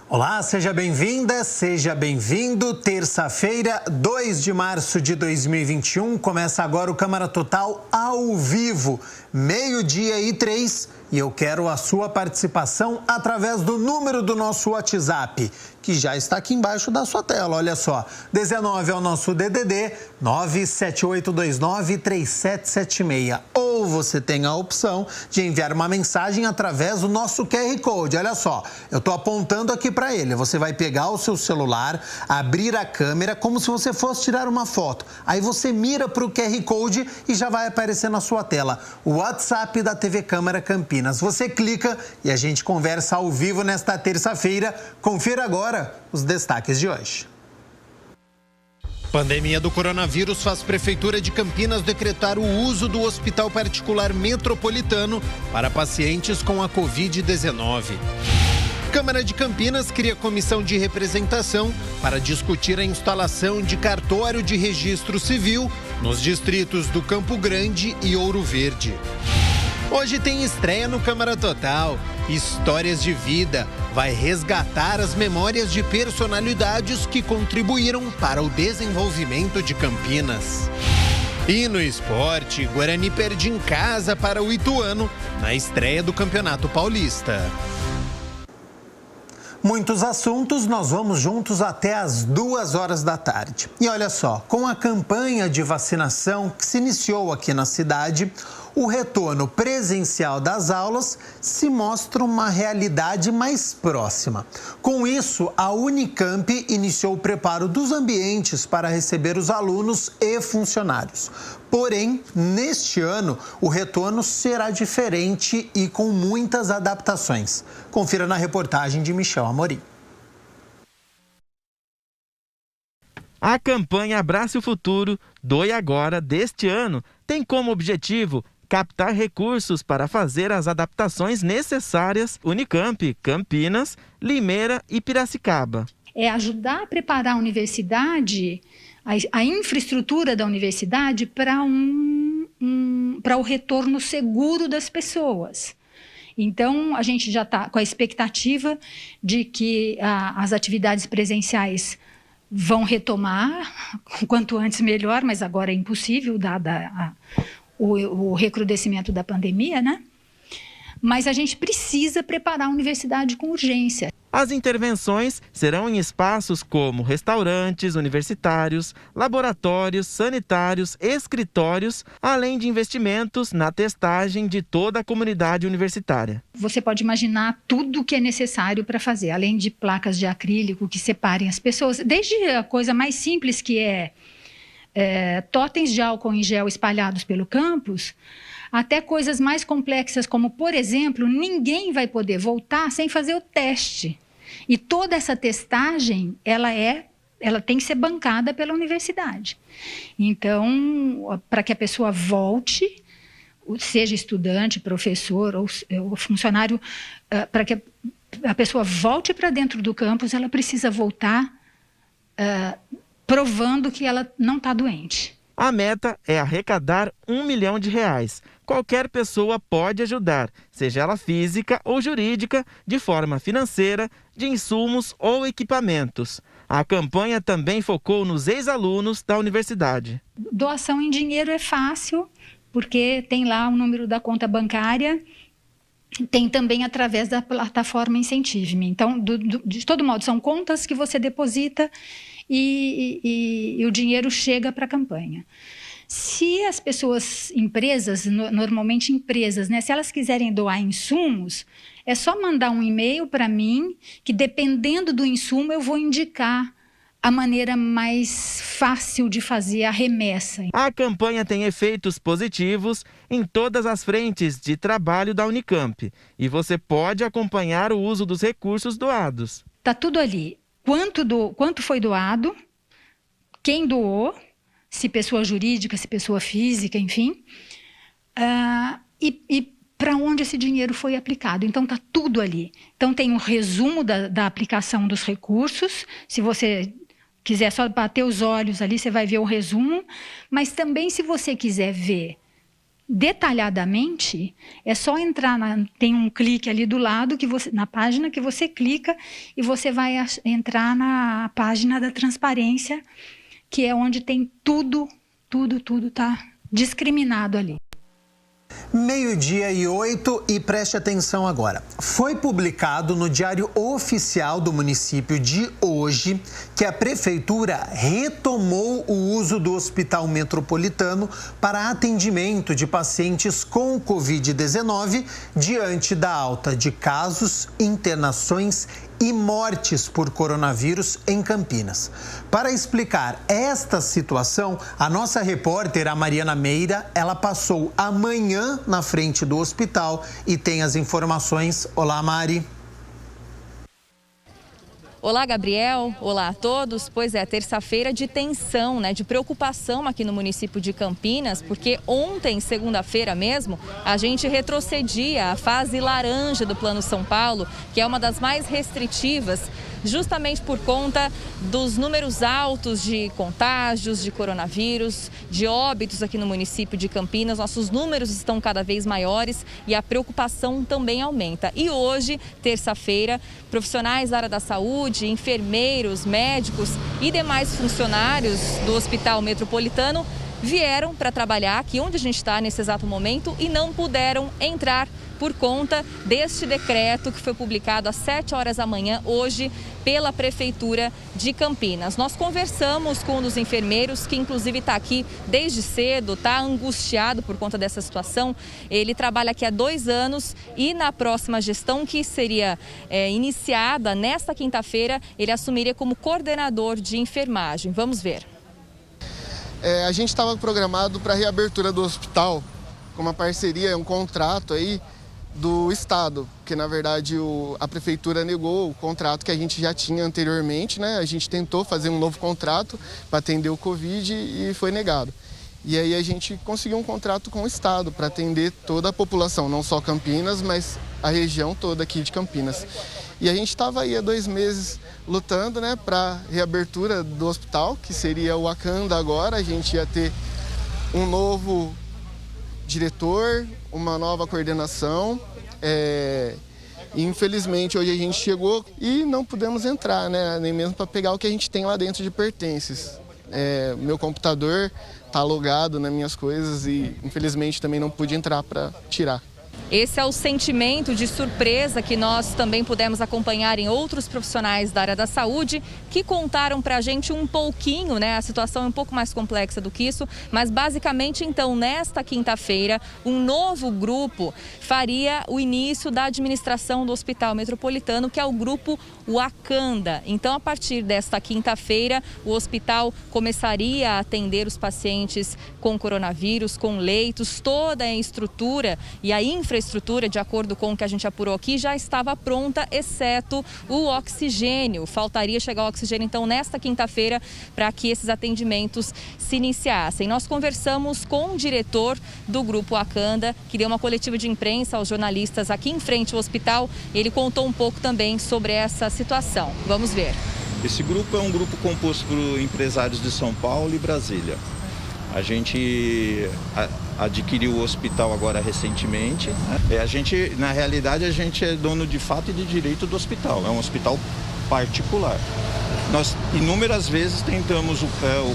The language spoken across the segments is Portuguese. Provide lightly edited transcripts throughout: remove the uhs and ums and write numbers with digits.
Olá, seja bem-vinda, seja bem-vindo. Terça-feira, 2 de março de 2021, começa agora o Câmara Total ao vivo, 12:03, e eu quero a sua participação através do número do nosso WhatsApp, que já está aqui embaixo da sua tela, olha só. 19 é o nosso DDD, 978293776. Ou você tem a opção de enviar uma mensagem através do nosso QR Code. Olha só, eu estou apontando aqui para ele. Você vai pegar o seu celular, abrir a câmera como se você fosse tirar uma foto. Aí você mira para o QR Code e já vai aparecer na sua tela o WhatsApp da TV Câmara Campinas. Você clica e a gente conversa ao vivo nesta terça-feira. Confira agora os destaques de hoje. Pandemia do coronavírus faz Prefeitura de Campinas decretar o uso do Hospital Particular Metropolitano para pacientes com a Covid-19. Câmara de Campinas cria comissão de representação para discutir a instalação de cartório de registro civil nos distritos do Campo Grande e Ouro Verde. Hoje tem estreia no Câmara Total. Histórias de Vida vai resgatar as memórias de personalidades que contribuíram para o desenvolvimento de Campinas. E no esporte, Guarani perde em casa para o Ituano na estreia do Campeonato Paulista. Muitos assuntos, nós vamos juntos até às 2 da tarde. E olha só, com a campanha de vacinação que se iniciou aqui na cidade, o retorno presencial das aulas se mostra uma realidade mais próxima. Com isso, a Unicamp iniciou o preparo dos ambientes para receber os alunos e funcionários. Porém, neste ano, o retorno será diferente e com muitas adaptações. Confira na reportagem de Michel Amorim. A campanha Abrace o Futuro, Doe Agora, deste ano, tem como objetivo captar recursos para fazer as adaptações necessárias Unicamp, Campinas, Limeira e Piracicaba. É ajudar a preparar a universidade, a infraestrutura da universidade para o retorno seguro das pessoas. Então, a gente já está com a expectativa de que as atividades presenciais vão retomar, quanto antes melhor, mas agora é impossível, dada o recrudescimento da pandemia, né? Mas a gente precisa preparar a universidade com urgência. As intervenções serão em espaços como restaurantes universitários, laboratórios, sanitários, escritórios, além de investimentos na testagem de toda a comunidade universitária. Você pode imaginar tudo o que é necessário para fazer, além de placas de acrílico que separem as pessoas, desde a coisa mais simples que é totens de álcool em gel espalhados pelo campus, até coisas mais complexas como, por exemplo, ninguém vai poder voltar sem fazer o teste. E toda essa testagem, ela tem que ser bancada pela universidade. Então, para que a pessoa volte, seja estudante, professor ou funcionário, para que a pessoa volte para dentro do campus, ela precisa voltar provando que ela não está doente. A meta é arrecadar R$1 milhão. Qualquer pessoa pode ajudar, seja ela física ou jurídica, de forma financeira, de insumos ou equipamentos. A campanha também focou nos ex-alunos da universidade. Doação em dinheiro é fácil, porque tem lá o número da conta bancária, tem também através da plataforma Incentive-me. Então, de todo modo, são contas que você deposita e o dinheiro chega para a campanha. Se as pessoas, empresas, normalmente empresas, né, se elas quiserem doar insumos, é só mandar um e-mail para mim, que dependendo do insumo eu vou indicar a maneira mais fácil de fazer a remessa. A campanha tem efeitos positivos em todas as frentes de trabalho da Unicamp e você pode acompanhar o uso dos recursos doados. Está tudo ali. Quanto foi doado, quem doou, se pessoa jurídica, se pessoa física, enfim, e para onde esse dinheiro foi aplicado. Então, está tudo ali. Então, tem um resumo da aplicação dos recursos. Se você quiser só bater os olhos ali, você vai ver o resumo. Mas também, se você quiser ver detalhadamente, é só entrar, tem um clique ali do lado na página que você clica e você vai entrar na página da transparência, que é onde tem tudo tá discriminado ali. 12:08 e preste atenção agora. Foi publicado no Diário Oficial do município de hoje que a prefeitura retomou o uso do Hospital Metropolitano para atendimento de pacientes com Covid-19 diante da alta de casos, internações e mortes por coronavírus em Campinas. Para explicar esta situação, a nossa repórter, a Mariana Meira, ela passou a manhã na frente do hospital e tem as informações. Olá, Mari. Olá, Gabriel. Olá a todos. Pois é, terça-feira de tensão, de preocupação aqui no município de Campinas, porque ontem, segunda-feira mesmo, a gente retrocedia à fase laranja do Plano São Paulo, que é uma das mais restritivas, justamente por conta dos números altos de contágios, de coronavírus, de óbitos aqui no município de Campinas. Nossos números estão cada vez maiores e a preocupação também aumenta. E hoje, terça-feira, profissionais da área da saúde, enfermeiros, médicos e demais funcionários do Hospital Metropolitano vieram para trabalhar aqui onde a gente está nesse exato momento e não puderam entrar por conta deste decreto que foi publicado às 7 horas da manhã hoje pela Prefeitura de Campinas. Nós conversamos com um dos enfermeiros, que inclusive está aqui desde cedo, está angustiado por conta dessa situação. Ele trabalha aqui há 2 anos e na próxima gestão, que seria iniciada nesta quinta-feira, ele assumiria como coordenador de enfermagem. Vamos ver. A gente estava programado para a reabertura do hospital com uma parceria, um contrato aí do Estado, porque na verdade a Prefeitura negou o contrato que a gente já tinha anteriormente, A gente tentou fazer um novo contrato para atender o Covid e foi negado. E aí a gente conseguiu um contrato com o Estado para atender toda a população, não só Campinas, mas a região toda aqui de Campinas. E a gente estava aí há 2 meses lutando, para a reabertura do hospital, que seria o Acanda agora. A gente ia ter um novo diretor, uma nova coordenação. Infelizmente, hoje a gente chegou e não pudemos entrar, nem mesmo para pegar o que a gente tem lá dentro de pertences. Meu computador está logado nas minhas coisas e, infelizmente, também não pude entrar para tirar. Esse é o sentimento de surpresa que nós também pudemos acompanhar em outros profissionais da área da saúde que contaram para a gente um pouquinho, A situação é um pouco mais complexa do que isso, mas basicamente, então, nesta quinta-feira, um novo grupo faria o início da administração do Hospital Metropolitano, que é o grupo Acanda. Então, a partir desta quinta-feira, o hospital começaria a atender os pacientes com coronavírus, com leitos, toda a estrutura e a infraestrutura, de acordo com o que a gente apurou aqui, já estava pronta, exceto o oxigênio. Faltaria chegar o oxigênio, então, nesta quinta-feira, para que esses atendimentos se iniciassem. Nós conversamos com o diretor do Grupo Acanda, que deu uma coletiva de imprensa aos jornalistas aqui em frente ao hospital. Ele contou um pouco também sobre essa situação. Vamos ver. Esse grupo é um grupo composto por empresários de São Paulo e Brasília. A gente adquiriu o hospital agora recentemente. Na realidade, a gente é dono de fato e de direito do hospital. É um hospital particular. Nós inúmeras vezes tentamos o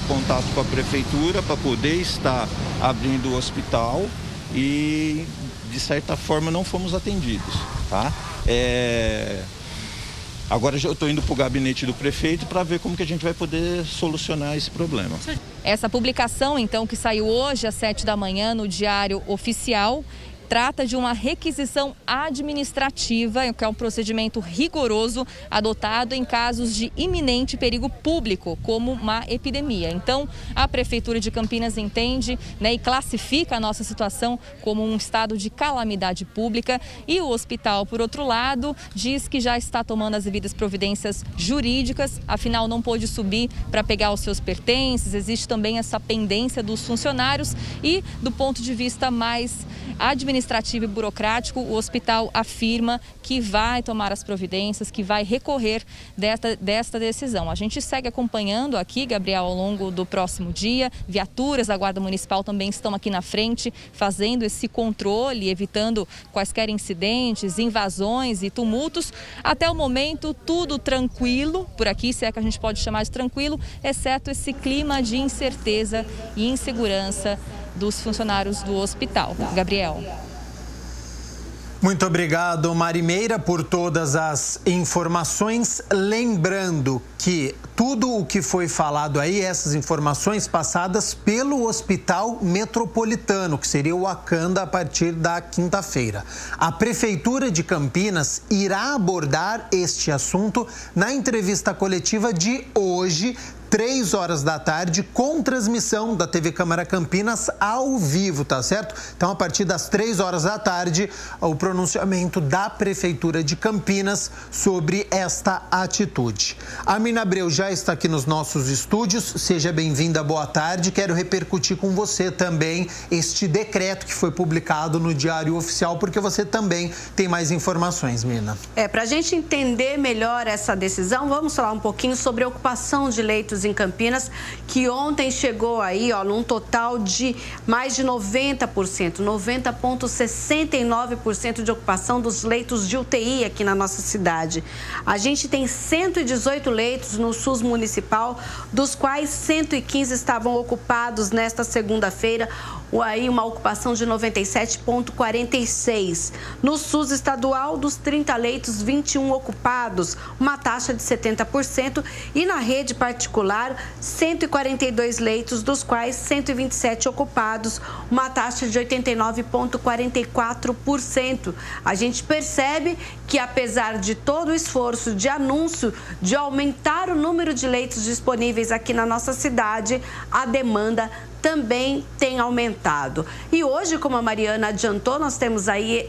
contato com a prefeitura para poder estar abrindo o hospital e, de certa forma, não fomos atendidos, Agora eu estou indo para o gabinete do prefeito para ver como que a gente vai poder solucionar esse problema. Essa publicação, então, que saiu hoje às 7 da manhã no Diário Oficial, trata de uma requisição administrativa, que é um procedimento rigoroso adotado em casos de iminente perigo público, como uma epidemia. Então, a Prefeitura de Campinas entende, e classifica a nossa situação como um estado de calamidade pública, e o hospital, por outro lado, diz que já está tomando as devidas providências jurídicas, afinal não pôde subir para pegar os seus pertences, existe também essa pendência dos funcionários e, do ponto de vista mais administrativo e burocrático, o hospital afirma que vai tomar as providências, que vai recorrer desta decisão. A gente segue acompanhando aqui, Gabriel, ao longo do próximo dia. Viaturas da Guarda Municipal também estão aqui na frente, fazendo esse controle, evitando quaisquer incidentes, invasões e tumultos. Até o momento, tudo tranquilo por aqui, se é que a gente pode chamar de tranquilo, exceto esse clima de incerteza e insegurança dos funcionários do hospital. Gabriel. Muito obrigado, Marimeira, por todas as informações. Lembrando que tudo o que foi falado aí, essas informações passadas pelo Hospital Metropolitano, que seria o Acanda a partir da quinta-feira. A Prefeitura de Campinas irá abordar este assunto na entrevista coletiva de hoje, 3 horas da tarde, com transmissão da TV Câmara Campinas ao vivo, tá certo? Então, a partir das 3 horas da tarde, o pronunciamento da Prefeitura de Campinas sobre esta atitude. A Mina Abreu já está aqui nos nossos estúdios. Seja bem-vinda, boa tarde. Quero repercutir com você também este decreto que foi publicado no Diário Oficial, porque você também tem mais informações, Mina. Para a gente entender melhor essa decisão, vamos falar um pouquinho sobre a ocupação de leitos em Campinas, que ontem chegou aí, num total de mais de 90%, 90,69% de ocupação dos leitos de UTI aqui na nossa cidade. A gente tem 118 leitos no SUS municipal, dos quais 115 estavam ocupados nesta segunda-feira, aí uma ocupação de 97,46%. No SUS estadual, dos 30 leitos, 21 ocupados, uma taxa de 70%. E na rede particular, 142 leitos, dos quais 127 ocupados, uma taxa de 89,44%. A gente percebe que, apesar de todo o esforço de anúncio de aumentar o número de leitos disponíveis aqui na nossa cidade, a demanda também tem aumentado. E hoje, como a Mariana adiantou, nós temos aí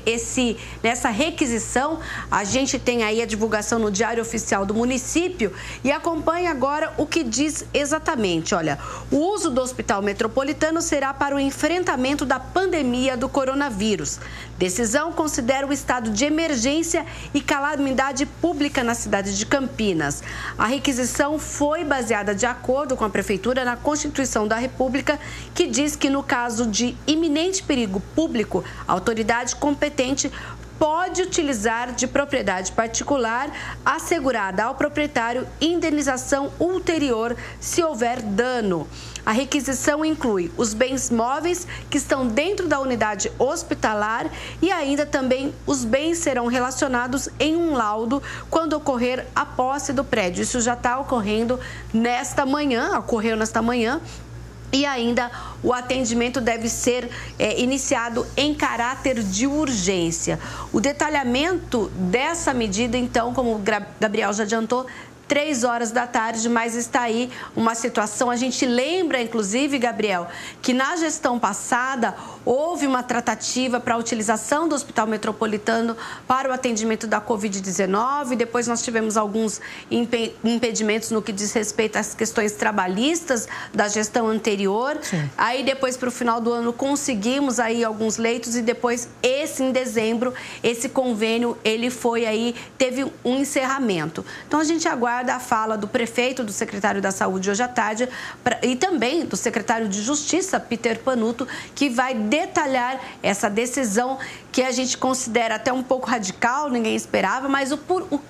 nessa requisição, a gente tem aí a divulgação no Diário Oficial do município e acompanha agora o que diz exatamente. Olha, o uso do Hospital Metropolitano será para o enfrentamento da pandemia do coronavírus. Decisão considera o estado de emergência e calamidade pública na cidade de Campinas. A requisição foi baseada, de acordo com a Prefeitura, na Constituição da República, que diz que, no caso de iminente perigo público, a autoridade competente pode utilizar de propriedade particular assegurada ao proprietário indenização ulterior se houver dano. A requisição inclui os bens móveis que estão dentro da unidade hospitalar e ainda também os bens serão relacionados em um laudo quando ocorrer a posse do prédio. Isso já está ocorrendo ocorreu nesta manhã. E ainda o atendimento deve ser iniciado em caráter de urgência. O detalhamento dessa medida, então, como o Gabriel já adiantou, 3 horas da tarde, mas está aí uma situação. A gente lembra, inclusive, Gabriel, que na gestão passada houve uma tratativa para a utilização do Hospital Metropolitano para o atendimento da Covid-19. Depois nós tivemos alguns impedimentos no que diz respeito às questões trabalhistas da gestão anterior. Sim. Aí depois, para o final do ano, conseguimos aí alguns leitos e depois, em dezembro, esse convênio, teve um encerramento. Então, a gente aguarda a fala do prefeito, do secretário da Saúde hoje à tarde e também do secretário de Justiça, Peter Panuto, que vai detalhar essa decisão que a gente considera até um pouco radical, ninguém esperava, mas o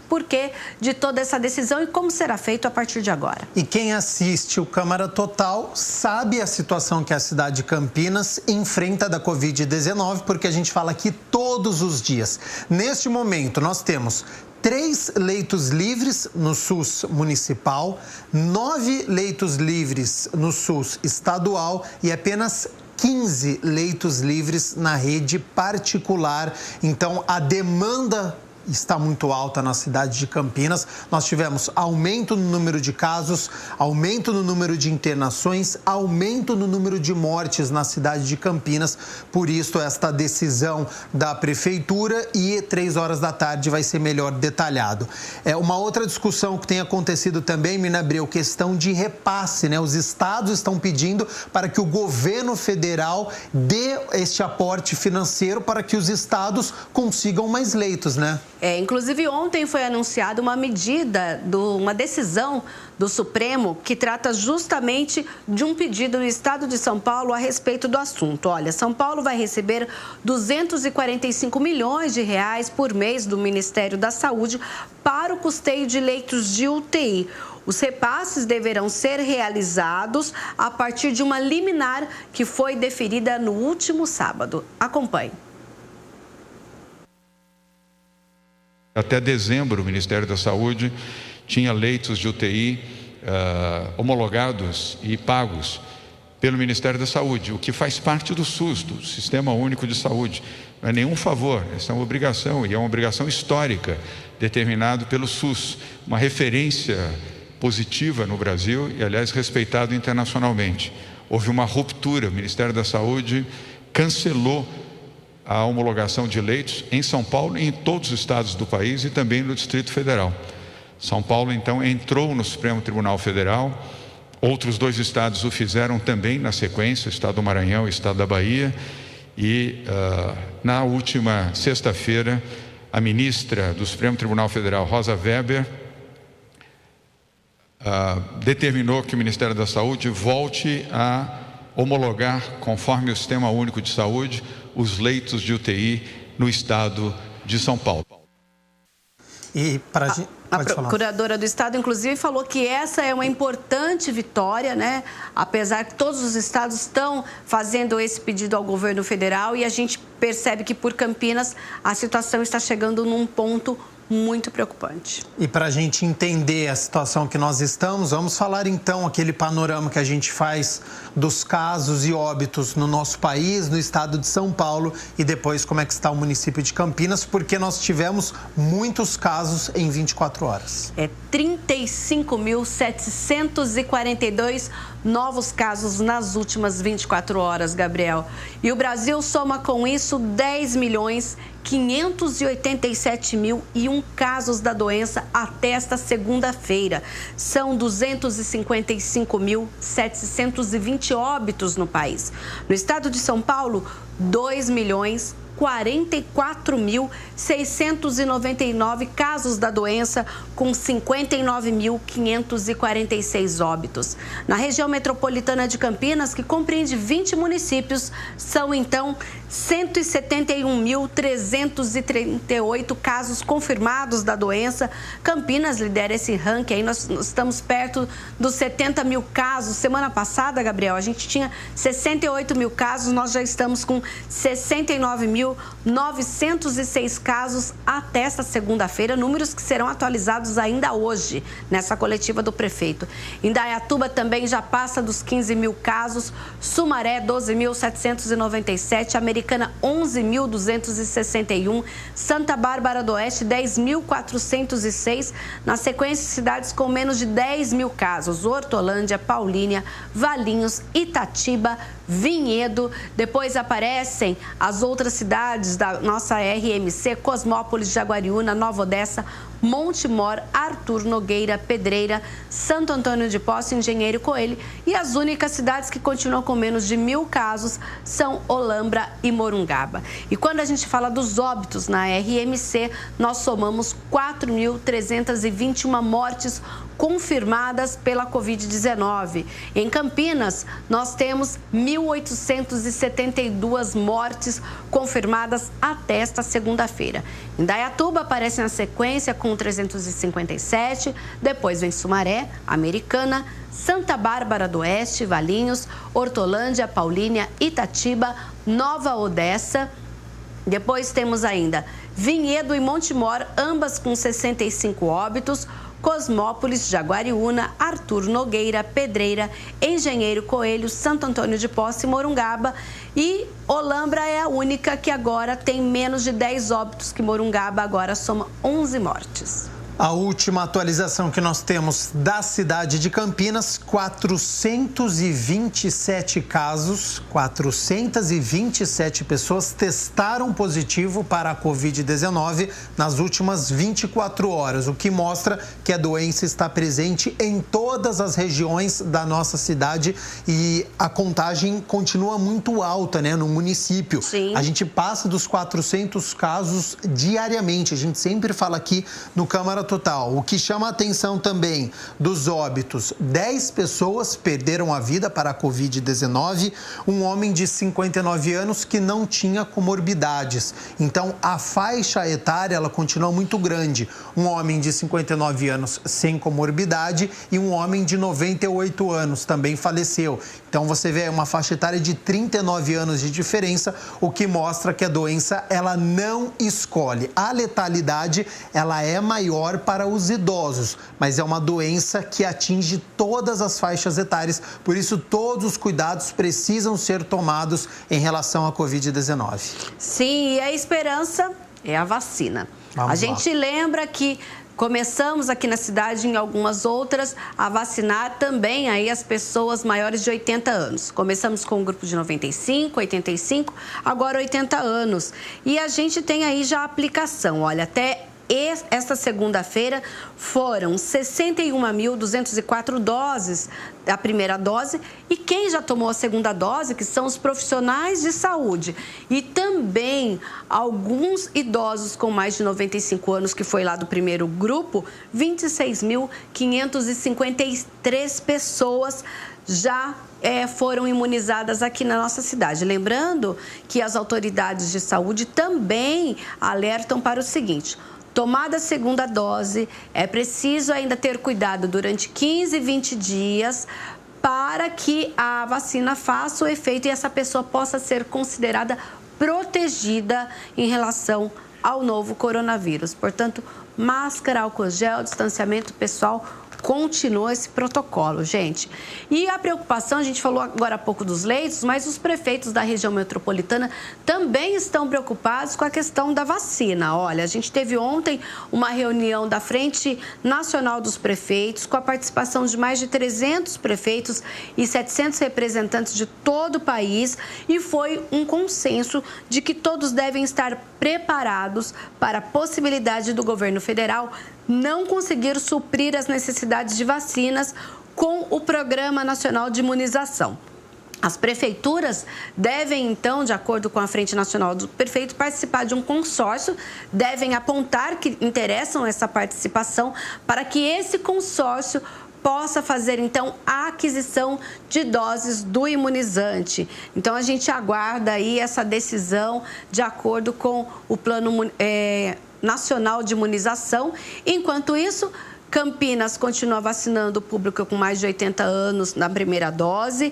porquê de toda essa decisão e como será feito a partir de agora. E quem assiste o Câmara Total sabe a situação que a cidade de Campinas enfrenta da Covid-19, porque a gente fala aqui todos os dias. Neste momento, nós temos 3 leitos livres no SUS municipal, 9 leitos livres no SUS estadual e apenas 15 leitos livres na rede particular. Então, a demanda está muito alta na cidade de Campinas. Nós tivemos aumento no número de casos, aumento no número de internações, aumento no número de mortes na cidade de Campinas. Por isso, esta decisão da Prefeitura, e 3 horas da tarde vai ser melhor detalhado. Uma outra discussão que tem acontecido também, Mirna Abreu, questão de repasse, né? Os estados estão pedindo para que o governo federal dê este aporte financeiro para que os estados consigam mais leitos, né? Inclusive ontem foi anunciada uma uma decisão do Supremo que trata justamente de um pedido do Estado de São Paulo a respeito do assunto. Olha, São Paulo vai receber 245 milhões de reais por mês do Ministério da Saúde para o custeio de leitos de UTI. Os repasses deverão ser realizados a partir de uma liminar que foi deferida no último sábado. Acompanhe. Até dezembro, o Ministério da Saúde tinha leitos de UTI homologados e pagos pelo Ministério da Saúde, o que faz parte do SUS, do Sistema Único de Saúde. Não é nenhum favor, essa é uma obrigação, e é uma obrigação histórica, determinado pelo SUS, uma referência positiva no Brasil e, aliás, respeitado internacionalmente. Houve uma ruptura, o Ministério da Saúde cancelou a homologação de leitos em São Paulo e em todos os estados do país e também no Distrito Federal. São Paulo, então, entrou no Supremo Tribunal Federal, outros 2 estados o fizeram também na sequência, o estado do Maranhão e o estado da Bahia, e na última sexta-feira, a ministra do Supremo Tribunal Federal, Rosa Weber, determinou que o Ministério da Saúde volte a homologar, conforme o Sistema Único de Saúde, os leitos de UTI no estado de São Paulo. E a procuradora do estado, inclusive, falou que essa é uma importante vitória, né? Apesar que todos os estados estão fazendo esse pedido ao governo federal, e a gente percebe que por Campinas a situação está chegando num ponto muito preocupante. E para a gente entender a situação que nós estamos, vamos falar então aquele panorama que a gente faz dos casos e óbitos no nosso país, no estado de São Paulo, e depois como é que está o município de Campinas, porque nós tivemos muitos casos em 24 horas. 35.742 novos casos nas últimas 24 horas, Gabriel. E o Brasil soma com isso 10.587.001 casos da doença até esta segunda-feira. São 255.720 óbitos no país. No estado de São Paulo, 2.044.699 casos da doença, com 59.546 óbitos. Na região metropolitana de Campinas, que compreende 20 municípios, são então 171.338 casos confirmados da doença. Campinas lidera esse ranking, aí nós estamos perto dos 70 mil casos. Semana passada, Gabriel, a gente tinha 68 mil casos, nós já estamos com 69.906 casos até esta segunda-feira, números que serão atualizados ainda hoje, nessa coletiva do prefeito. Indaiatuba também já passa dos 15 mil casos, Sumaré 12.797, Americana 11.261, Santa Bárbara do Oeste 10.406, na sequência cidades com menos de 10 mil casos, Hortolândia, Paulínia, Valinhos, Itatiba, Vinhedo. Depois aparecem as outras cidades da nossa RMC, Cosmópolis, Jaguariúna, Nova Odessa, Monte Mor, Arthur Nogueira, Pedreira, Santo Antônio de Posse, Engenheiro Coelho, e as únicas cidades que continuam com menos de 1.000 casos são Olambra e Morungaba. E quando a gente fala dos óbitos na RMC, nós somamos 4.321 mortes confirmadas pela Covid-19. Em Campinas, nós temos 1.872 mortes confirmadas até esta segunda-feira. Indaiatuba aparece na sequência com 357, depois vem Sumaré, Americana, Santa Bárbara do Oeste, Valinhos, Hortolândia, Paulínia, Itatiba, Nova Odessa. Depois temos ainda Vinhedo e Montemor, ambas com 65 óbitos. Cosmópolis, Jaguariúna, Arthur Nogueira, Pedreira, Engenheiro Coelho, Santo Antônio de Posse e Morungaba. E Olambra é a única que agora tem menos de 10 óbitos, que Morungaba agora soma 11 mortes. A última atualização que nós temos da cidade de Campinas, 427 casos, 427 pessoas testaram positivo para a Covid-19 nas últimas 24 horas, o que mostra que a doença está presente em todas as regiões da nossa cidade e a contagem continua muito alta, né, no município. Sim. A gente passa dos 400 casos diariamente, a gente sempre fala aqui no Câmara Total. O que chama a atenção também dos óbitos, 10 pessoas perderam a vida para a Covid-19, um homem de 59 anos que não tinha comorbidades. Então, a faixa etária, ela continua muito grande. Um homem de 59 anos sem comorbidade e um homem de 98 anos também faleceu. Então, você vê uma faixa etária de 39 anos de diferença, o que mostra que a doença, ela não escolhe. A letalidade, ela é maior para os idosos, mas é uma doença que atinge todas as faixas etárias, por isso todos os cuidados precisam ser tomados em relação à Covid-19. Sim, e a esperança é a vacina. A gente lembra que começamos aqui na cidade, em algumas outras, a vacinar também aí as pessoas maiores de 80 anos. Começamos com um grupo de 95, 85, agora 80 anos. E a gente tem aí já a aplicação, olha, até esta segunda-feira foram 61.204 doses da primeira dose e quem já tomou a segunda dose, que são os profissionais de saúde e também alguns idosos com mais de 95 anos, que foi lá do primeiro grupo, 26.553 pessoas já foram imunizadas aqui na nossa cidade. Lembrando que as autoridades de saúde também alertam para o seguinte: tomada a segunda dose, é preciso ainda ter cuidado durante 15, 20 dias para que a vacina faça o efeito e essa pessoa possa ser considerada protegida em relação ao novo coronavírus. Portanto, máscara, álcool gel, distanciamento pessoal, continua esse protocolo, gente. E a preocupação, a gente falou agora há pouco dos leitos, mas os prefeitos da região metropolitana também estão preocupados com a questão da vacina. Olha, a gente teve ontem uma reunião da Frente Nacional dos Prefeitos, com a participação de mais de 300 prefeitos e 700 representantes de todo o país, e foi um consenso de que todos devem estar preparados para a possibilidade do governo federal não conseguir suprir as necessidades de vacinas com o Programa Nacional de Imunização. As prefeituras devem, então, de acordo com a Frente Nacional do Prefeito, participar de um consórcio, devem apontar que interessam essa participação para que esse consórcio possa fazer, então, a aquisição de doses do imunizante. Então, a gente aguarda aí essa decisão de acordo com o Plano Nacional de Imunização. Enquanto isso, Campinas continua vacinando o público com mais de 80 anos na primeira dose.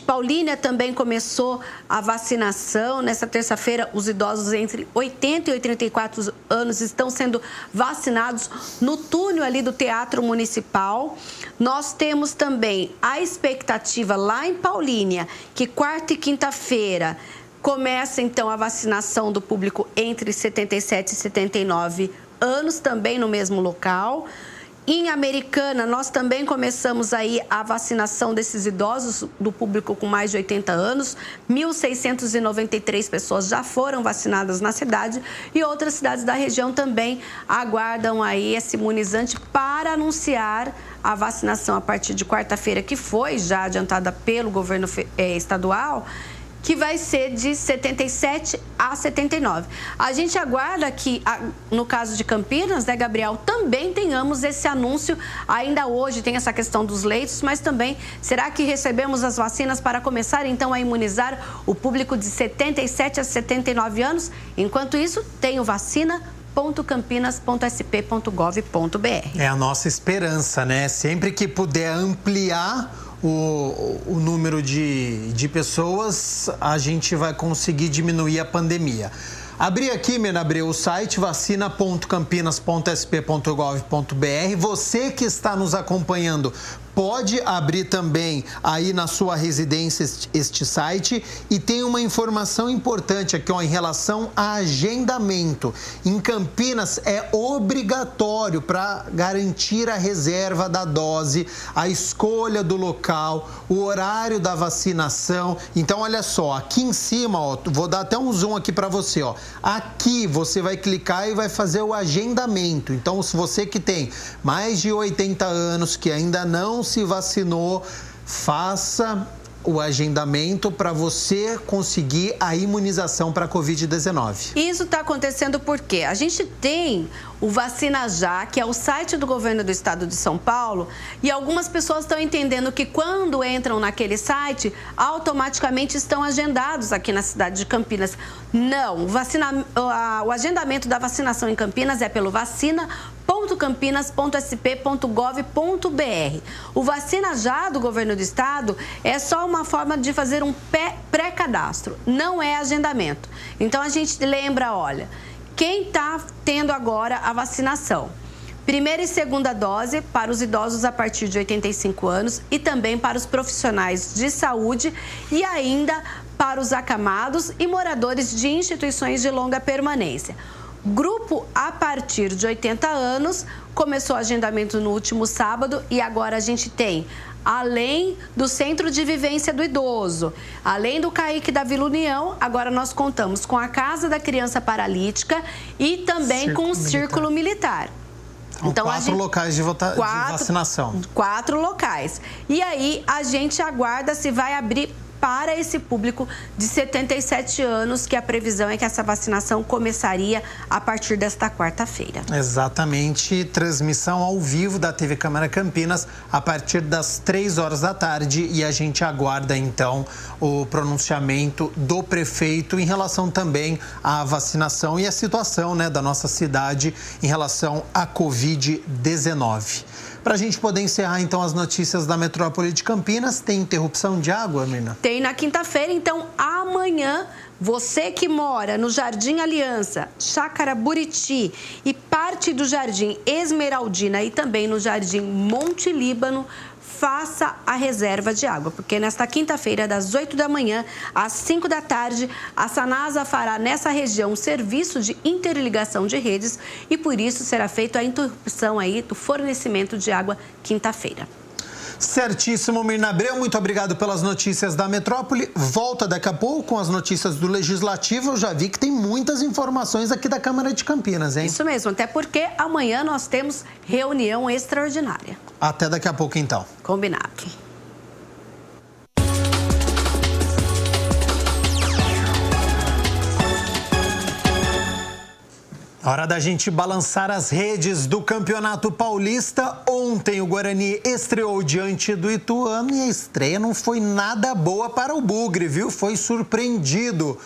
Paulínia também começou a vacinação. Nessa terça-feira, os idosos entre 80 e 84 anos estão sendo vacinados no túnel ali do Teatro Municipal. Nós temos também a expectativa lá em Paulínia, que quarta e quinta-feira começa, então, a vacinação do público entre 77 e 79 anos, também no mesmo local. Em Americana, nós também começamos aí a vacinação desses idosos do público com mais de 80 anos. 1.693 pessoas já foram vacinadas na cidade e outras cidades da região também aguardam aí esse imunizante para anunciar a vacinação a partir de quarta-feira, que foi já adiantada pelo governo estadual, que vai ser de 77 a 79. A gente aguarda que, no caso de Campinas, né, Gabriel, também tenhamos esse anúncio. Ainda hoje tem essa questão dos leitos, mas também, será que recebemos as vacinas para começar, então, a imunizar o público de 77 a 79 anos? Enquanto isso, tem o vacina.campinas.sp.gov.br. É a nossa esperança, né? Sempre que puder ampliar o número de pessoas, a gente vai conseguir diminuir a pandemia. Abri aqui, Menabreu, o site vacina.campinas.sp.gov.br. Você que está nos acompanhando pode abrir também aí na sua residência este site, e tem uma informação importante aqui, ó, em relação a agendamento. Em Campinas é obrigatório, para garantir a reserva da dose, a escolha do local, o horário da vacinação. Então, olha só, aqui em cima, ó, vou dar até um zoom aqui para você, ó. Aqui você vai clicar e vai fazer o agendamento. Então, se você que tem mais de 80 anos, que ainda não se vacinou, faça o agendamento para você conseguir a imunização para a Covid-19. Isso está acontecendo porque a gente tem o Vacina Já, que é o site do governo do estado de São Paulo, e algumas pessoas estão entendendo que quando entram naquele site, automaticamente estão agendados aqui na cidade de Campinas. Não, o agendamento da vacinação em Campinas é pelo vacina.campinas.sp.gov.br. O Vacina Já do governo do estado é só uma forma de fazer um pré-cadastro, não é agendamento. Então a gente lembra, olha, quem está tendo agora a vacinação? Primeira e segunda dose para os idosos a partir de 85 anos e também para os profissionais de saúde e ainda para os acamados e moradores de instituições de longa permanência. Grupo a partir de 80 anos, começou o agendamento no último sábado e agora a gente tem, além do Centro de Vivência do Idoso, além do CAIC da Vila União, agora nós contamos com a Casa da Criança Paralítica e também com o Círculo Militar. Então, 4 locais de vacinação. 4 locais. E aí a gente aguarda se vai abrir para esse público de 77 anos, que a previsão é que essa vacinação começaria a partir desta quarta-feira. Exatamente, transmissão ao vivo da TV Câmara Campinas a partir das 3 horas da tarde, e a gente aguarda então o pronunciamento do prefeito em relação também à vacinação e a situação, né, da nossa cidade em relação à Covid-19. Para a gente poder encerrar, então, as notícias da metrópole de Campinas, tem interrupção de água, Mirna? Tem na quinta-feira, então, amanhã, você que mora no Jardim Aliança, Chácara Buriti e parte do Jardim Esmeraldina e também no Jardim Monte Líbano, faça a reserva de água, porque nesta quinta-feira, das 8 da manhã às 5 da tarde, a Sanasa fará nessa região um serviço de interligação de redes e por isso será feita a interrupção aí do fornecimento de água quinta-feira. Certíssimo, Mirna Abreu, muito obrigado pelas notícias da metrópole. Volta daqui a pouco com as notícias do Legislativo. Eu já vi que tem muitas informações aqui da Câmara de Campinas, hein? Isso mesmo, até porque amanhã nós temos reunião extraordinária. Até daqui a pouco, então. Combinado. Hora da gente balançar as redes do Campeonato Paulista. Ontem o Guarani estreou diante do Ituano e a estreia não foi nada boa para o Bugre, viu? Foi surpreendido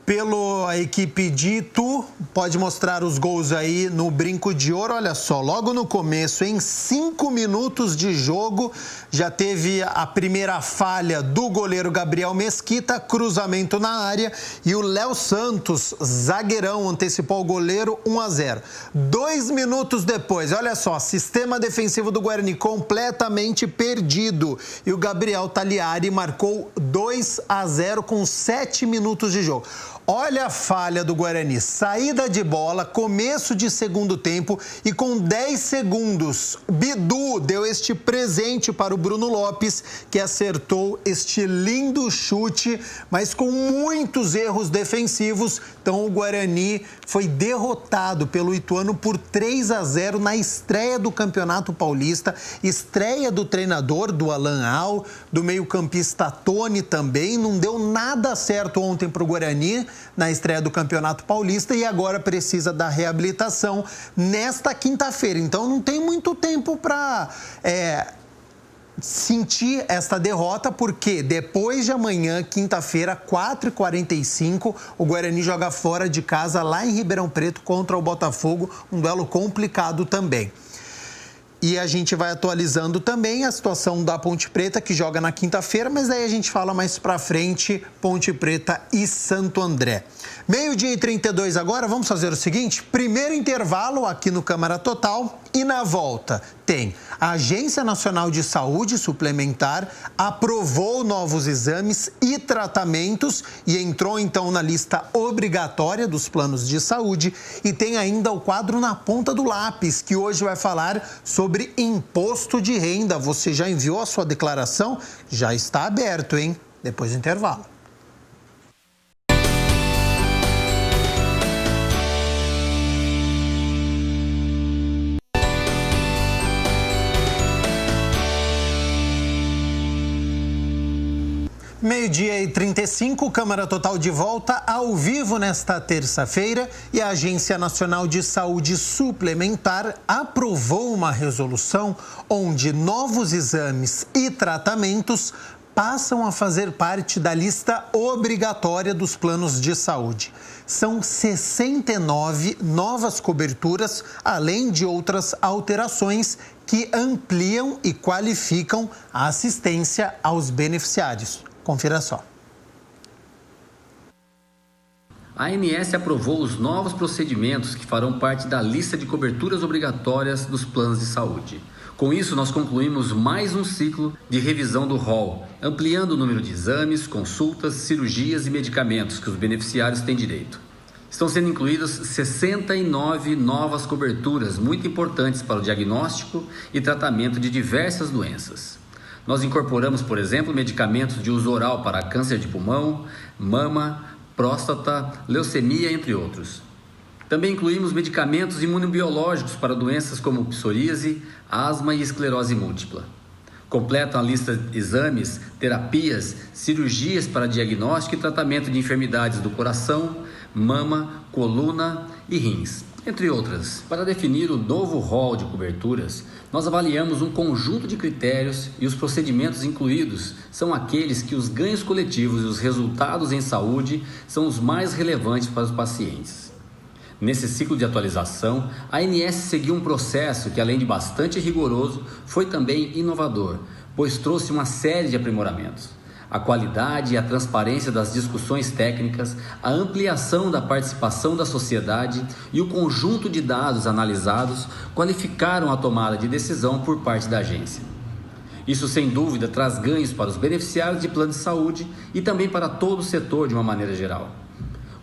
pela equipe de Itu. Pode mostrar os gols aí no brinco de ouro. Olha só, logo no começo, em 5 minutos de jogo, já teve a primeira falha do goleiro Gabriel Mesquita, cruzamento na área, e o Léo Santos, zagueirão, antecipou o goleiro, 1-0. 2 minutos depois, olha só, sistema defensivo do Guarani completamente perdido, e o Gabriel Tagliari marcou 2-0 com 7 minutos de jogo. Olha a falha do Guarani, saída de bola, começo de segundo tempo e com 10 segundos, Bidu deu este presente para o Bruno Lopes, que acertou este lindo chute, mas com muitos erros defensivos. Então o Guarani foi derrotado pelo Ituano por 3-0 na estreia do Campeonato Paulista, estreia do treinador, do Alan Al, do meio-campista Tony também. Não deu nada certo ontem para o Guarani na estreia do Campeonato Paulista e agora precisa da reabilitação nesta quinta-feira. Então não tem muito tempo para sentir esta derrota, porque depois de amanhã, quinta-feira, 4h45, o Guarani joga fora de casa lá em Ribeirão Preto contra o Botafogo, um duelo complicado também. E a gente vai atualizando também a situação da Ponte Preta, que joga na quinta-feira, mas aí a gente fala mais pra frente, Ponte Preta e Santo André. 12h32 agora, vamos fazer o seguinte, primeiro intervalo aqui no Câmara Total e na volta tem a Agência Nacional de Saúde Suplementar aprovou novos exames e tratamentos e entrou então na lista obrigatória dos planos de saúde e tem ainda o quadro na ponta do lápis, que hoje vai falar sobre imposto de renda. Você já enviou a sua declaração? Já está aberto, hein? Depois do intervalo. Meio-dia e 35, Câmara Total de volta ao vivo nesta terça-feira e a Agência Nacional de Saúde Suplementar aprovou uma resolução onde novos exames e tratamentos passam a fazer parte da lista obrigatória dos planos de saúde. São 69 novas coberturas, além de outras alterações que ampliam e qualificam a assistência aos beneficiários. Confira só. A ANS aprovou os novos procedimentos que farão parte da lista de coberturas obrigatórias dos planos de saúde. Com isso, nós concluímos mais um ciclo de revisão do rol, ampliando o número de exames, consultas, cirurgias e medicamentos que os beneficiários têm direito. Estão sendo incluídas 69 novas coberturas muito importantes para o diagnóstico e tratamento de diversas doenças. Nós incorporamos, por exemplo, medicamentos de uso oral para câncer de pulmão, mama, próstata, leucemia, entre outros. Também incluímos medicamentos imunobiológicos para doenças como psoríase, asma e esclerose múltipla. Completam a lista de exames, terapias, cirurgias para diagnóstico e tratamento de enfermidades do coração, mama, coluna e rins, entre outras. Para definir o novo rol de coberturas, nós avaliamos um conjunto de critérios e os procedimentos incluídos são aqueles que os ganhos coletivos e os resultados em saúde são os mais relevantes para os pacientes. Nesse ciclo de atualização, a ANS seguiu um processo que, além de bastante rigoroso, foi também inovador, pois trouxe uma série de aprimoramentos. A qualidade e a transparência das discussões técnicas, a ampliação da participação da sociedade e o conjunto de dados analisados qualificaram a tomada de decisão por parte da agência. Isso, sem dúvida, traz ganhos para os beneficiários de plano de saúde e também para todo o setor de uma maneira geral.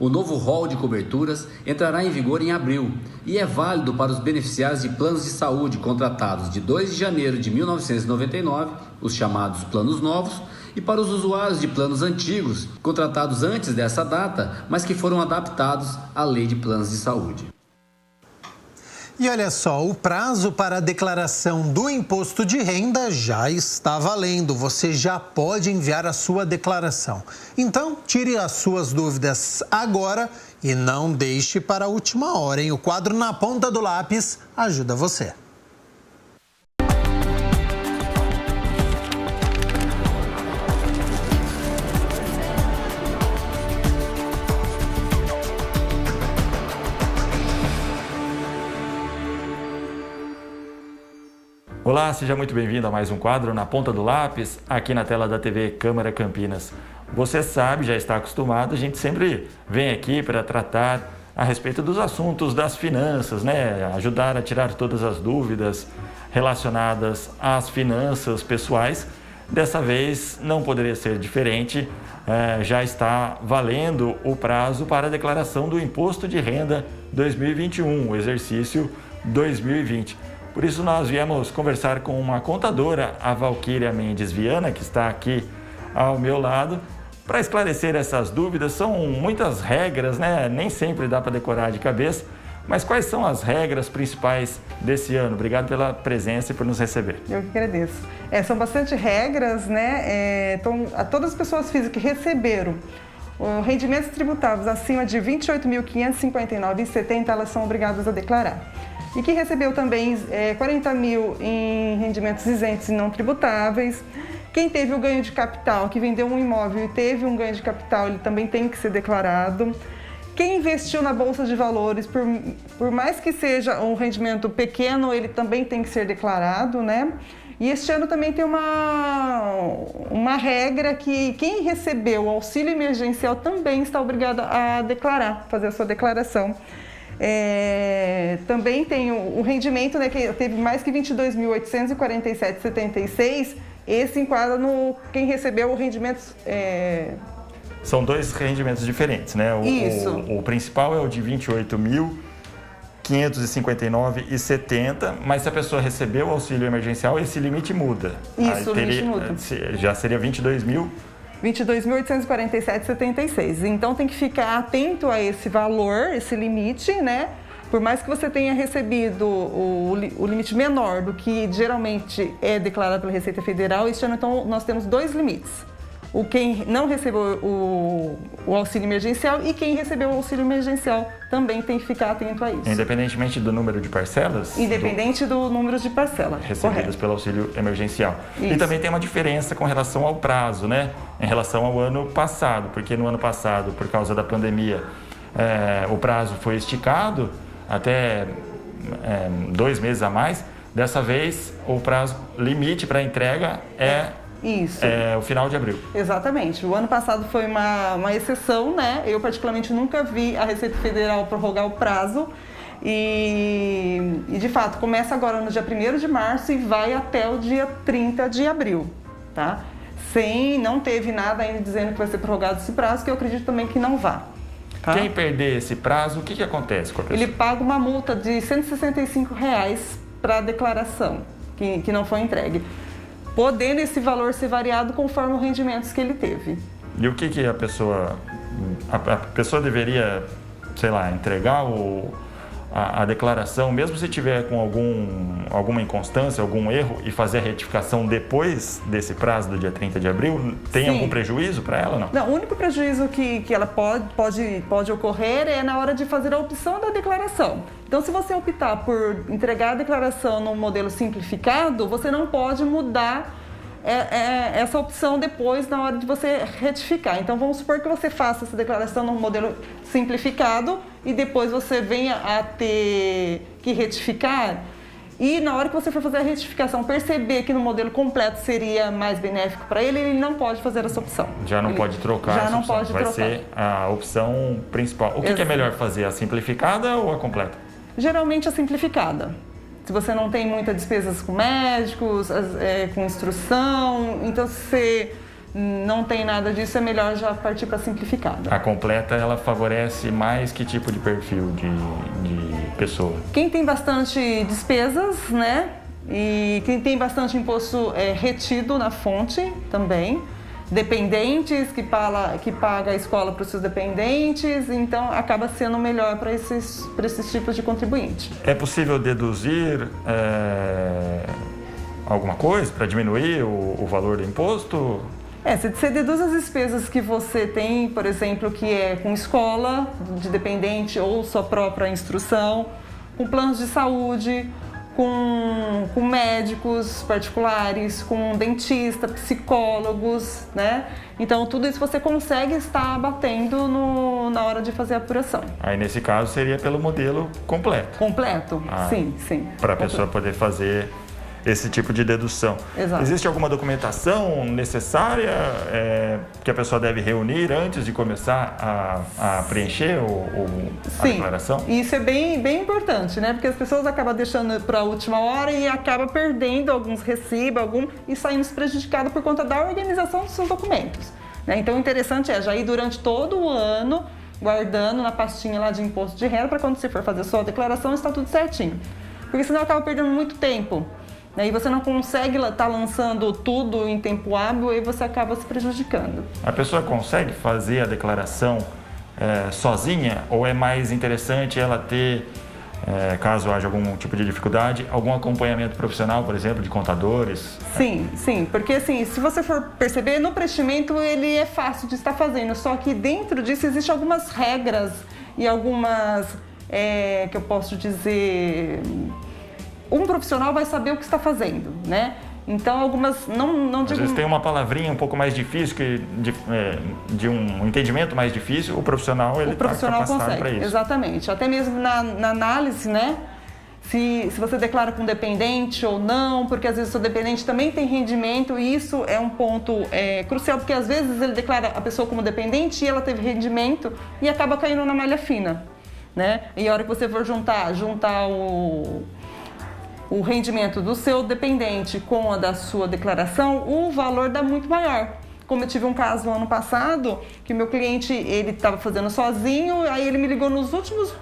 O novo rol de coberturas entrará em vigor em abril e é válido para os beneficiários de planos de saúde contratados de 2 de janeiro de 1999, os chamados planos novos, e para os usuários de planos antigos, contratados antes dessa data, mas que foram adaptados à Lei de Planos de Saúde. E olha só, o prazo para a declaração do imposto de renda já está valendo. Você já pode enviar a sua declaração. Então, tire as suas dúvidas agora e não deixe para a última hora, hein? O quadro na ponta do lápis ajuda você. Olá, seja muito bem-vindo a mais um quadro na ponta do lápis, aqui na tela da TV Câmara Campinas. Você sabe, já está acostumado, a gente sempre vem aqui para tratar a respeito dos assuntos das finanças, né? Ajudar a tirar todas as dúvidas relacionadas às finanças pessoais. Dessa vez não poderia ser diferente, já está valendo o prazo para a declaração do Imposto de Renda 2021, o exercício 2020. Por isso nós viemos conversar com uma contadora, a Valquíria Mendes Viana, que está aqui ao meu lado, para esclarecer essas dúvidas. São muitas regras, né? Nem sempre dá para decorar de cabeça, mas quais são as regras principais desse ano? Obrigado pela presença e por nos receber. Eu que agradeço. São bastante regras, né? Então, a todas as pessoas físicas que receberam rendimentos tributáveis acima de R$ 28.559,70, elas são obrigadas a declarar. E que recebeu também 40 mil em rendimentos isentos e não tributáveis. Quem teve o ganho de capital, que vendeu um imóvel e teve um ganho de capital, ele também tem que ser declarado. Quem investiu na Bolsa de Valores, por mais que seja um rendimento pequeno, ele também tem que ser declarado, né? E este ano também tem uma regra que quem recebeu o auxílio emergencial também está obrigado a declarar, fazer a sua declaração. Também tem o rendimento, né, que teve mais que 22.847,76, esse enquadra no quem recebeu o rendimento... São dois rendimentos diferentes, né? Isso. O principal é o de R$ 28.559,70, mas se a pessoa recebeu o auxílio emergencial, esse limite muda. Isso, o limite muda. Já seria 22.847,76. Então tem que ficar atento a esse valor, esse limite, né? Por mais que você tenha recebido o limite menor do que geralmente é declarado pela Receita Federal, este ano então nós temos dois limites. Quem não recebeu o auxílio emergencial e quem recebeu o auxílio emergencial também tem que ficar atento a isso. Independentemente do número de parcelas? Independente do número de parcelas. Recebidas pelo auxílio emergencial. Isso. E também tem uma diferença com relação ao prazo, né? Em relação ao ano passado, porque no ano passado, por causa da pandemia, o prazo foi esticado até 2 meses a mais. Dessa vez, o prazo limite para entrega Isso. o final de abril. Exatamente. O ano passado foi uma exceção, né? Eu, particularmente, nunca vi a Receita Federal prorrogar o prazo. E de fato, começa agora no dia 1º de março e vai até o dia 30 de abril, tá? Não teve nada ainda dizendo que vai ser prorrogado esse prazo, que eu acredito também que não vá. Tá? Quem perder esse prazo, o que acontece com a pessoa? Ele paga uma multa de R$ 165 para a declaração que não foi entregue, podendo esse valor ser variado conforme os rendimentos que ele teve. E o que a pessoa... A pessoa deveria, sei lá, entregar a declaração, mesmo se tiver com alguma inconstância, algum erro, e fazer a retificação depois desse prazo do dia 30 de abril? Tem algum prejuízo para ela, não? Não, o único prejuízo que ela pode ocorrer é na hora de fazer a opção da declaração. Então, se você optar por entregar a declaração no modelo simplificado, você não pode mudar essa opção depois na hora de você retificar. Então, vamos supor que você faça essa declaração no modelo simplificado e depois você venha a ter que retificar, e na hora que você for fazer a retificação perceber que no modelo completo seria mais benéfico para ele não pode fazer essa opção. Já não pode trocar já essa não opção. pode Vai trocar. ser a opção principal. O que é melhor fazer, a simplificada ou a completa? Geralmente a simplificada. Se você não tem muitas despesas com médicos, com instrução, então se você não tem nada disso, é melhor já partir para a simplificada. A completa, ela favorece mais que tipo de perfil de pessoa? Quem tem bastante despesas, né? E quem tem bastante imposto retido na fonte também. Dependentes, que paga a escola para os seus dependentes, então acaba sendo melhor para esses tipos de contribuinte. É possível deduzir alguma coisa para diminuir o valor do imposto? Você deduz as despesas que você tem, por exemplo, que é com escola de dependente ou sua própria instrução, com planos de saúde, com médicos particulares, com dentista, psicólogos, né? Então, tudo isso você consegue estar abatendo na hora de fazer a apuração. Aí, nesse caso, seria pelo modelo completo. Completo? Sim. Para a pessoa poder fazer esse tipo de dedução. Exato. Existe alguma documentação necessária que a pessoa deve reunir antes de começar a preencher a declaração? Sim, isso é bem importante, né? Porque as pessoas acabam deixando para a última hora e acabam perdendo alguns recibos, e saindo prejudicadas por conta da organização dos seus documentos, né? Então, o interessante é já ir durante todo o ano guardando na pastinha lá de imposto de renda para quando você for fazer a sua declaração está tudo certinho. Porque senão acaba perdendo muito tempo. E você não consegue estar lançando tudo em tempo hábil e você acaba se prejudicando. A pessoa consegue fazer a declaração sozinha ou é mais interessante ela ter, caso haja algum tipo de dificuldade, algum acompanhamento profissional, por exemplo, de contadores? Sim, porque assim, se você for perceber, no preenchimento ele é fácil de estar fazendo, só que dentro disso existem algumas regras e algumas, que eu posso dizer... Um profissional vai saber o que está fazendo, né? Então, algumas não Às vezes tem uma palavrinha um pouco mais difícil, de um entendimento mais difícil, o profissional ele está capacitado para isso. Exatamente. Até mesmo na análise, né? Se você declara com dependente ou não, porque às vezes o seu dependente também tem rendimento, e isso é um ponto crucial, porque às vezes ele declara a pessoa como dependente e ela teve rendimento e acaba caindo na malha fina, né? E a hora que você for juntar o rendimento do seu dependente com a da sua declaração, o valor dá muito maior. Como eu tive um caso no ano passado, que meu cliente, ele estava fazendo sozinho, aí ele me ligou nos últimos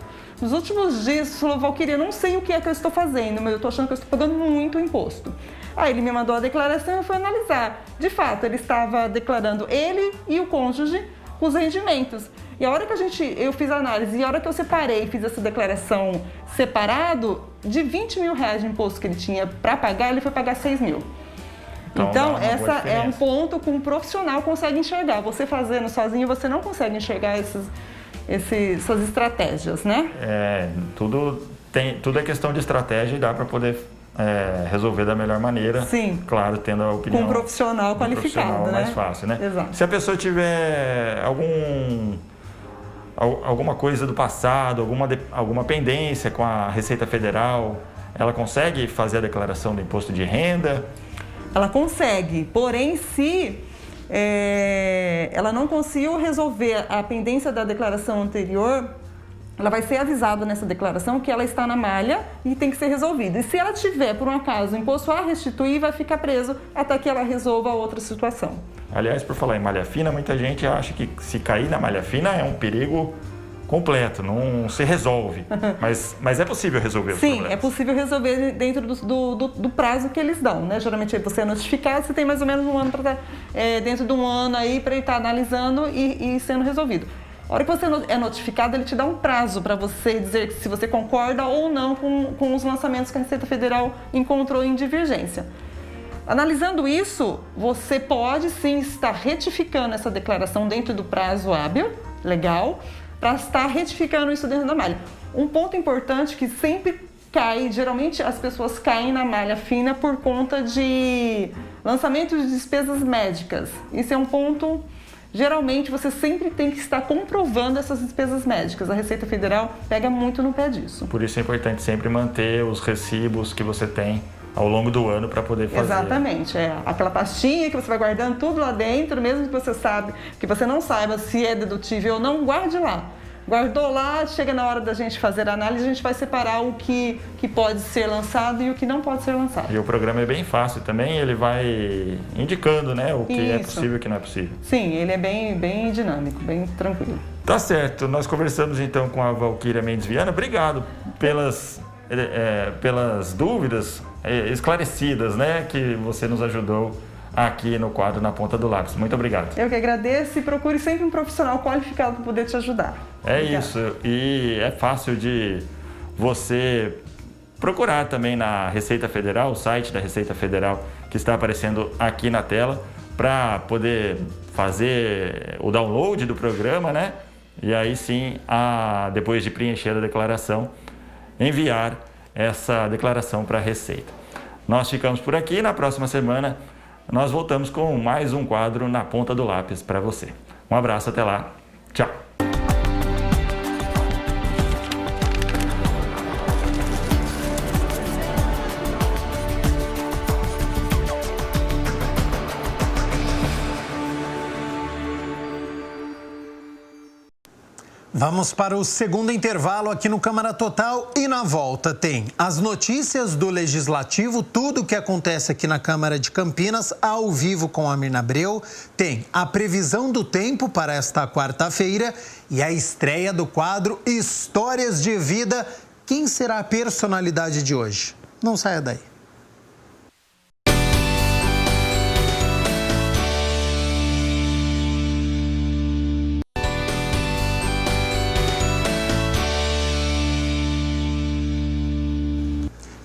dias, falou: Valquíria, não sei o que é que eu estou fazendo, mas eu estou achando que eu estou pagando muito imposto. Aí ele me mandou a declaração e eu fui analisar. De fato, ele estava declarando ele e o cônjuge com os rendimentos. E a hora que eu fiz a análise, e a hora que eu separei e fiz essa declaração separado, de 20 mil reais de imposto que ele tinha para pagar, ele foi pagar 6 mil. Então essa é um ponto que um profissional consegue enxergar. Você fazendo sozinho, você não consegue enxergar essas estratégias, né? Tudo é questão de estratégia e dá para poder resolver da melhor maneira. Sim. Claro, tendo a opinião com um profissional qualificado, né? Mais fácil, né? Exato. Se a pessoa tiver alguma coisa do passado, alguma pendência com a Receita Federal, ela consegue fazer a declaração do imposto de renda? Ela consegue, porém, se ela não conseguiu resolver a pendência da declaração anterior, ela vai ser avisada nessa declaração que ela está na malha e tem que ser resolvida. E se ela tiver, por um acaso, o imposto a restituir, vai ficar preso até que ela resolva a outra situação. Aliás, por falar em malha fina, muita gente acha que se cair na malha fina é um perigo completo, não se resolve. Mas é possível resolver os problemas? Sim, é possível resolver dentro do prazo que eles dão, né? Geralmente você é notificado, você tem mais ou menos um ano para dentro de um ano aí para ele estar analisando e sendo resolvido. A hora que você é notificado, ele te dá um prazo para você dizer se você concorda ou não com os lançamentos que a Receita Federal encontrou em divergência. Analisando isso, você pode sim estar retificando essa declaração dentro do prazo hábil, legal, para estar retificando isso dentro da malha. Um ponto importante que sempre cai, geralmente as pessoas caem na malha fina por conta de lançamento de despesas médicas. Isso é um ponto... Geralmente, você sempre tem que estar comprovando essas despesas médicas. A Receita Federal pega muito no pé disso. Por isso é importante sempre manter os recibos que você tem ao longo do ano para poder fazer. Exatamente. Aquela pastinha que você vai guardando tudo lá dentro, mesmo que você não saiba se é dedutível ou não, guarde lá. Guardou lá, chega na hora da gente fazer a análise, a gente vai separar o que pode ser lançado e o que não pode ser lançado. E o programa é bem fácil também, ele vai indicando, né, o que é possível e o que não é possível. Sim, ele é bem dinâmico, bem tranquilo. Tá certo, nós conversamos então com a Valquíria Mendes Viana. Obrigado pelas dúvidas esclarecidas, né, que você nos ajudou aqui no quadro Na Ponta do Lápis. Muito obrigado. Eu que agradeço e procure sempre um profissional qualificado para poder te ajudar. Isso, e é fácil de você procurar também na Receita Federal, o site da Receita Federal que está aparecendo aqui na tela, para poder fazer o download do programa, né? E aí sim, depois de preencher a declaração, enviar essa declaração para a Receita. Nós ficamos por aqui, na próxima semana nós voltamos com mais um quadro Na Ponta do Lápis para você. Um abraço, até lá. Tchau. Vamos para o segundo intervalo aqui no Câmara Total e na volta tem as notícias do Legislativo, tudo o que acontece aqui na Câmara de Campinas, ao vivo com a Mirna Abreu, tem a previsão do tempo para esta quarta-feira e a estreia do quadro Histórias de Vida. Quem será a personalidade de hoje? Não saia daí.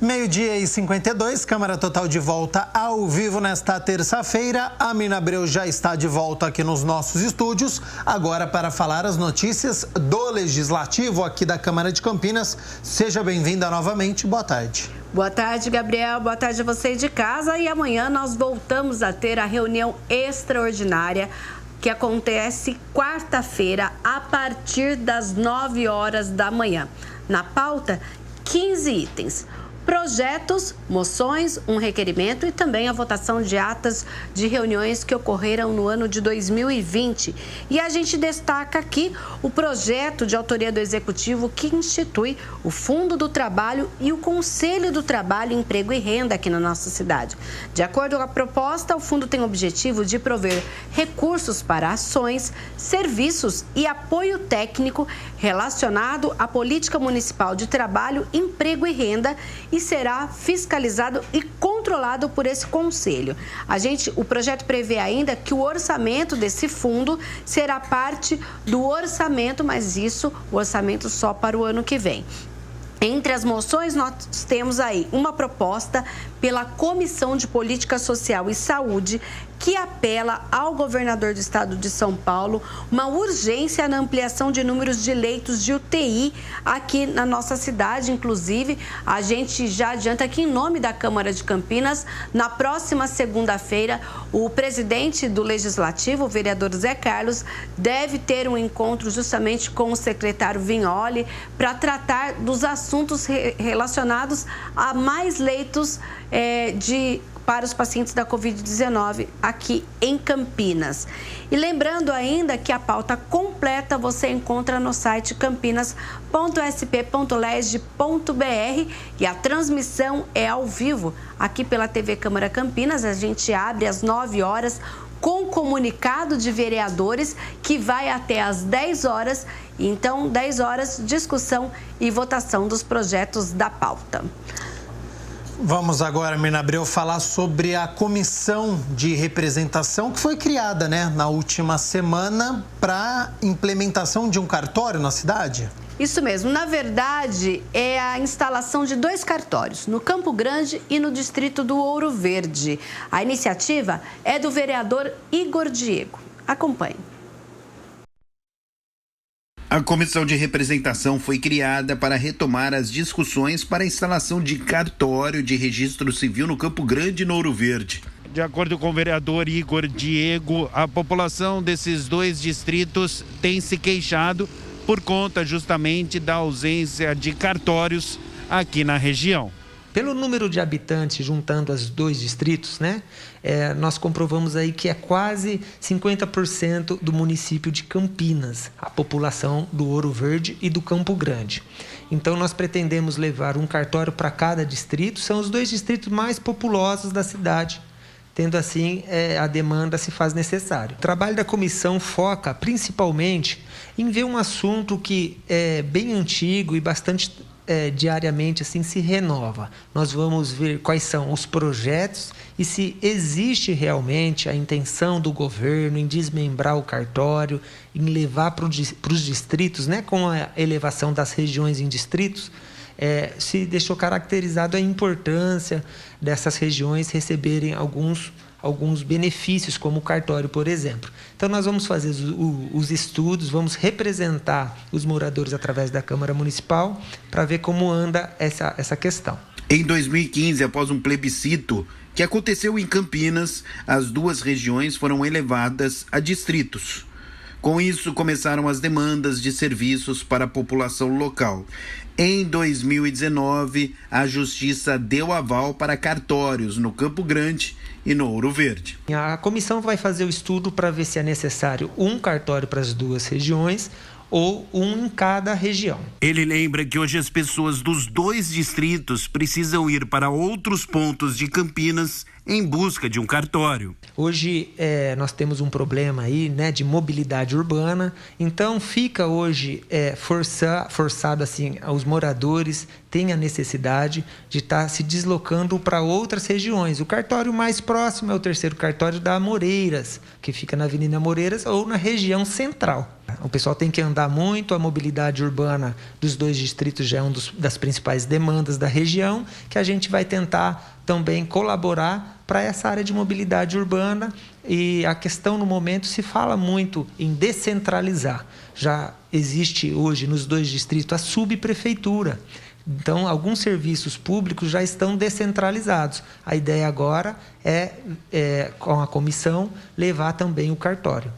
12h52, Câmara Total de volta ao vivo nesta terça-feira. A Mina Abreu já está de volta aqui nos nossos estúdios, agora para falar as notícias do Legislativo aqui da Câmara de Campinas. Seja bem-vinda novamente, boa tarde. Boa tarde, Gabriel. Boa tarde a você de casa. E amanhã nós voltamos a ter a reunião extraordinária que acontece quarta-feira a partir das 9 horas da manhã. Na pauta, 15 itens. Projetos, moções, um requerimento e também a votação de atas de reuniões que ocorreram no ano de 2020. E a gente destaca aqui o projeto de autoria do Executivo que institui o Fundo do Trabalho e o Conselho do Trabalho, Emprego e Renda aqui na nossa cidade. De acordo com a proposta, o fundo tem o objetivo de prover recursos para ações, serviços e apoio técnico relacionado à política municipal de trabalho, emprego e renda e será fiscalizado e controlado por esse conselho. O projeto prevê ainda que o orçamento desse fundo será parte do orçamento, mas o orçamento só para o ano que vem. Entre as moções, nós temos aí uma proposta pela Comissão de Política Social e Saúde, que apela ao governador do estado de São Paulo uma urgência na ampliação de números de leitos de UTI aqui na nossa cidade. Inclusive, a gente já adianta que, em nome da Câmara de Campinas, na próxima segunda-feira, o presidente do Legislativo, o vereador Zé Carlos, deve ter um encontro justamente com o secretário Vignoli para tratar dos assuntos relacionados a mais leitos para os pacientes da Covid-19 aqui em Campinas. E lembrando ainda que a pauta completa você encontra no site campinas.sp.leg.br e a transmissão é ao vivo aqui pela TV Câmara Campinas. A gente abre às 9 horas com comunicado de vereadores que vai até às 10 horas. Então, 10 horas, discussão e votação dos projetos da pauta. Vamos agora, Mina Abreu, falar sobre a comissão de representação que foi criada, na última semana para implementação de um cartório na cidade. Isso mesmo. Na verdade, é a instalação de 2 cartórios, no Campo Grande e no distrito do Ouro Verde. A iniciativa é do vereador Igor Diego. Acompanhe. A comissão de representação foi criada para retomar as discussões para a instalação de cartório de registro civil no Campo Grande e no Ouro Verde. De acordo com o vereador Igor Diego, a população desses 2 distritos tem se queixado por conta justamente da ausência de cartórios aqui na região. Pelo número de habitantes, juntando os 2 distritos, nós comprovamos aí que é quase 50% do município de Campinas, a população do Ouro Verde e do Campo Grande. Então, nós pretendemos levar um cartório para cada distrito, são os 2 distritos mais populosos da cidade. Tendo assim, a demanda se faz necessário. O trabalho da comissão foca principalmente em ver um assunto que é bem antigo e bastante diariamente assim se renova. Nós vamos ver quais são os projetos e se existe realmente a intenção do governo em desmembrar o cartório, em levar para os distritos, com a elevação das regiões em distritos. Se deixou caracterizado a importância dessas regiões receberem alguns benefícios, como o cartório, por exemplo. Então, nós vamos fazer os estudos, vamos representar os moradores através da Câmara Municipal para ver como anda essa questão. Em 2015, após um plebiscito que aconteceu em Campinas, as 2 regiões foram elevadas a distritos. Com isso, começaram as demandas de serviços para a população local. Em 2019, a Justiça deu aval para cartórios no Campo Grande e no Ouro Verde. A comissão vai fazer o estudo para ver se é necessário um cartório para as 2 regiões ou um em cada região. Ele lembra que hoje as pessoas dos 2 distritos precisam ir para outros pontos de Campinas em busca de um cartório. Hoje nós temos um problema aí, de mobilidade urbana, então fica hoje forçado assim, os moradores têm a necessidade de estar se deslocando para outras regiões. O cartório mais próximo é o 3º cartório da Moreiras, que fica na Avenida Moreiras ou na região central. O pessoal tem que andar muito, a mobilidade urbana dos 2 distritos já é uma das principais demandas da região, que a gente vai tentar também colaborar para essa área de mobilidade urbana. E a questão no momento se fala muito em descentralizar. Já existe hoje nos 2 distritos a subprefeitura. Então, alguns serviços públicos já estão descentralizados. A ideia agora é com a comissão, levar também o cartório.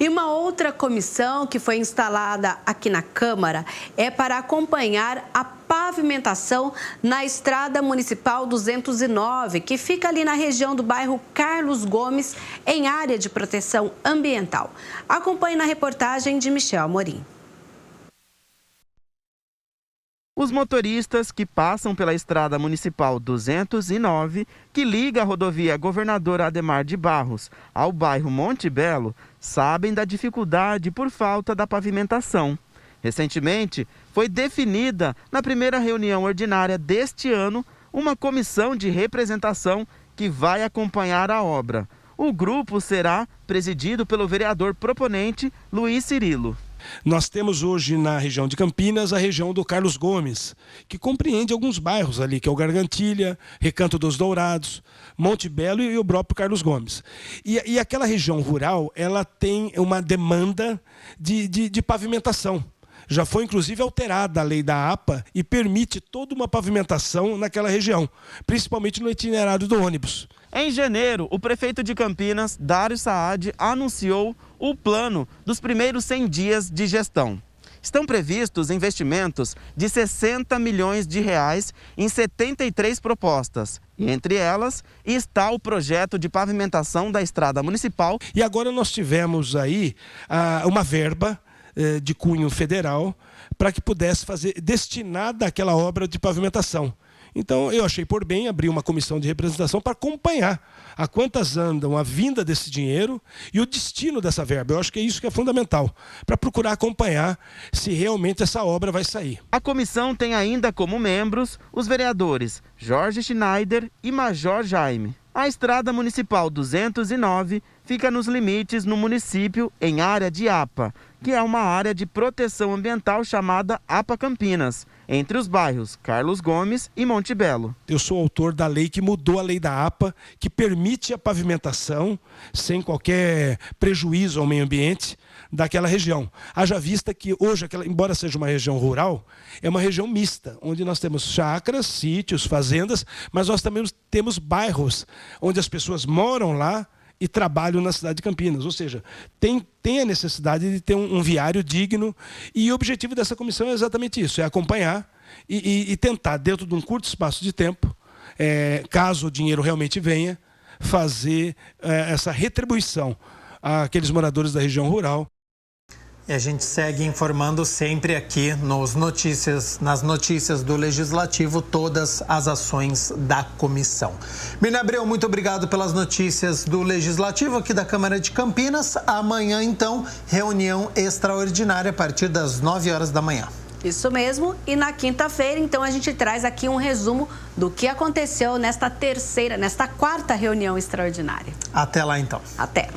E uma outra comissão que foi instalada aqui na Câmara é para acompanhar a pavimentação na Estrada Municipal 209, que fica ali na região do bairro Carlos Gomes, em área de proteção ambiental. Acompanhe na reportagem de Michel Amorim. Os motoristas que passam pela Estrada Municipal 209, que liga a rodovia Governador Adhemar de Barros ao bairro Monte Belo, sabem da dificuldade por falta da pavimentação. Recentemente, foi definida, na primeira reunião ordinária deste ano, uma comissão de representação que vai acompanhar a obra. O grupo será presidido pelo vereador proponente Luiz Cirilo. Nós temos hoje na região de Campinas a região do Carlos Gomes, que compreende alguns bairros ali, que é o Gargantilha, Recanto dos Dourados, Monte Belo e o próprio Carlos Gomes. E aquela região rural, ela tem uma demanda de pavimentação. Já foi, inclusive, alterada a lei da APA e permite toda uma pavimentação naquela região, principalmente no itinerário do ônibus. Em janeiro, o prefeito de Campinas, Dário Saad, anunciou o plano dos primeiros 100 dias de gestão. Estão previstos investimentos de 60 milhões de reais em 73 propostas. E entre elas está o projeto de pavimentação da Estrada Municipal. E agora nós tivemos aí uma verba de cunho federal para que pudesse fazer destinada àquela obra de pavimentação. Então, eu achei por bem abrir uma comissão de representação para acompanhar a quantas andam a vinda desse dinheiro e o destino dessa verba. Eu acho que é isso que é fundamental, para procurar acompanhar se realmente essa obra vai sair. A comissão tem ainda como membros os vereadores Jorge Schneider e Major Jaime. A Estrada Municipal 209 fica nos limites no município em área de APA, que é uma área de proteção ambiental chamada APA Campinas, entre os bairros Carlos Gomes e Monte Belo. Eu sou autor da lei que mudou a lei da APA, que permite a pavimentação sem qualquer prejuízo ao meio ambiente daquela região. Haja vista que hoje, embora seja uma região rural, é uma região mista, onde nós temos chácaras, sítios, fazendas, mas nós também temos bairros onde as pessoas moram lá e trabalham na cidade de Campinas. Ou seja, tem a necessidade de ter um viário digno, e o objetivo dessa comissão é exatamente isso, é acompanhar e tentar, dentro de um curto espaço de tempo, caso o dinheiro realmente venha, fazer essa retribuição àqueles moradores da região rural. E a gente segue informando sempre aqui nas notícias do Legislativo, todas as ações da comissão. Mirna Abreu, muito obrigado pelas notícias do Legislativo aqui da Câmara de Campinas. Amanhã, então, reunião extraordinária a partir das 9 horas da manhã. Isso mesmo. E na quinta-feira, então, a gente traz aqui um resumo do que aconteceu nesta quarta reunião extraordinária. Até lá, então. Até.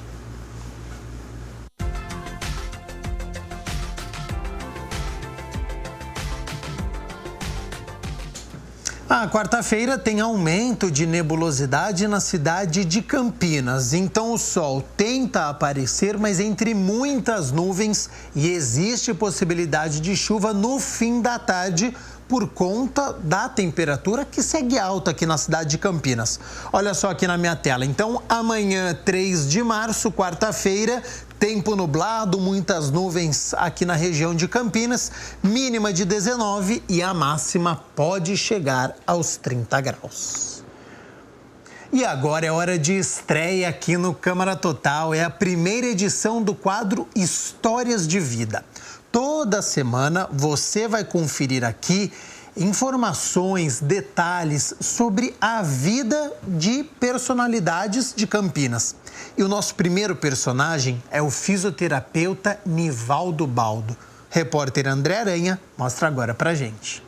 A quarta-feira tem aumento de nebulosidade na cidade de Campinas. Então o sol tenta aparecer, mas entre muitas nuvens, e existe possibilidade de chuva no fim da tarde por conta da temperatura que segue alta aqui na cidade de Campinas. Olha só aqui na minha tela. Então amanhã, 3 de março, quarta-feira, tempo nublado, muitas nuvens aqui na região de Campinas, mínima de 19 e a máxima pode chegar aos 30 graus. E agora é hora de estreia aqui no Câmara Total. É a primeira edição do quadro Histórias de Vida. Toda semana você vai conferir aqui informações, detalhes sobre a vida de personalidades de Campinas. E o nosso primeiro personagem é o fisioterapeuta Nivaldo Baldo. Repórter André Aranha mostra agora pra gente.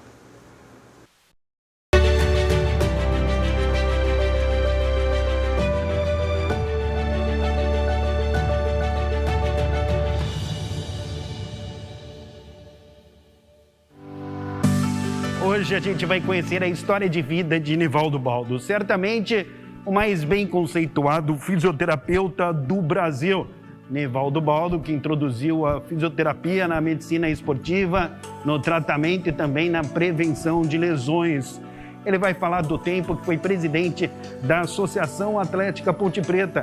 hoje a gente vai conhecer a história de vida de Nivaldo Baldo, certamente o mais bem conceituado fisioterapeuta do Brasil. Nivaldo Baldo, que introduziu a fisioterapia na medicina esportiva, no tratamento e também na prevenção de lesões. Ele vai falar do tempo que foi presidente da Associação Atlética Ponte Preta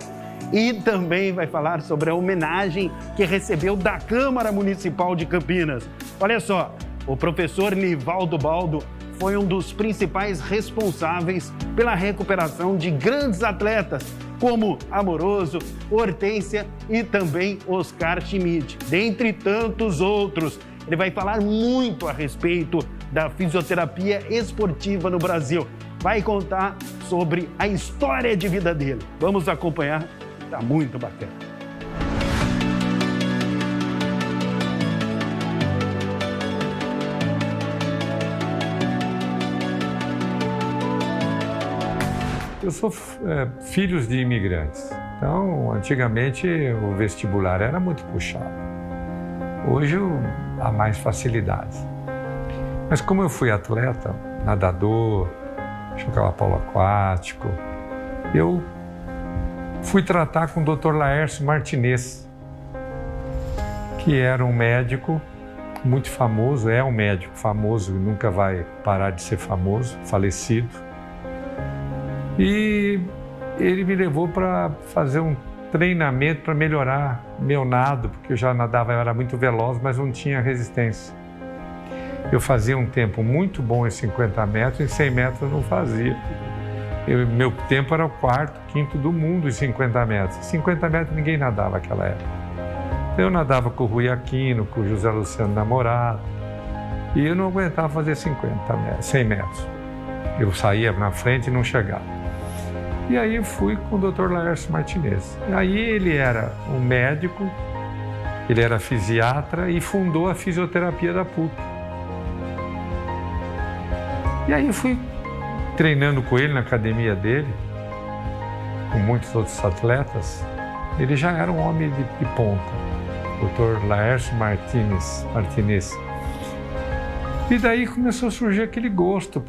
e também vai falar sobre a homenagem que recebeu da Câmara Municipal de Campinas. Olha só, o professor Nivaldo Baldo foi um dos principais responsáveis pela recuperação de grandes atletas, como Amoroso, Hortência e também Oscar Schmidt, dentre tantos outros. Ele vai falar muito a respeito da fisioterapia esportiva no Brasil. Vai contar sobre a história de vida dele. Vamos acompanhar, tá muito bacana. Eu sou filho de imigrantes, então antigamente o vestibular era muito puxado. Hoje há mais facilidades. Mas como eu fui atleta, nadador, jogava polo aquático, eu fui tratar com o Dr. Laércio Martinez, que era um médico muito famoso, é um médico famoso e nunca vai parar de ser famoso, falecido. E ele me levou para fazer um treinamento para melhorar meu nado, porque eu já nadava, eu era muito veloz, mas não tinha resistência. Eu fazia um tempo muito bom em 50 metros, em 100 metros eu não fazia. Meu tempo era o quarto, quinto do mundo em 50 metros. Em 50 metros ninguém nadava naquela época. Eu nadava com o Rui Aquino, com o José Luciano Namorado, e eu não aguentava fazer 100 metros. Eu saía na frente e não chegava. E aí eu fui com o Dr. Laércio Martinez. Aí ele era um médico, ele era fisiatra e fundou a fisioterapia da PUC. E aí eu fui treinando com ele na academia dele, com muitos outros atletas. Ele já era um homem de ponta, Dr. Laércio Martinez. E daí começou a surgir aquele gosto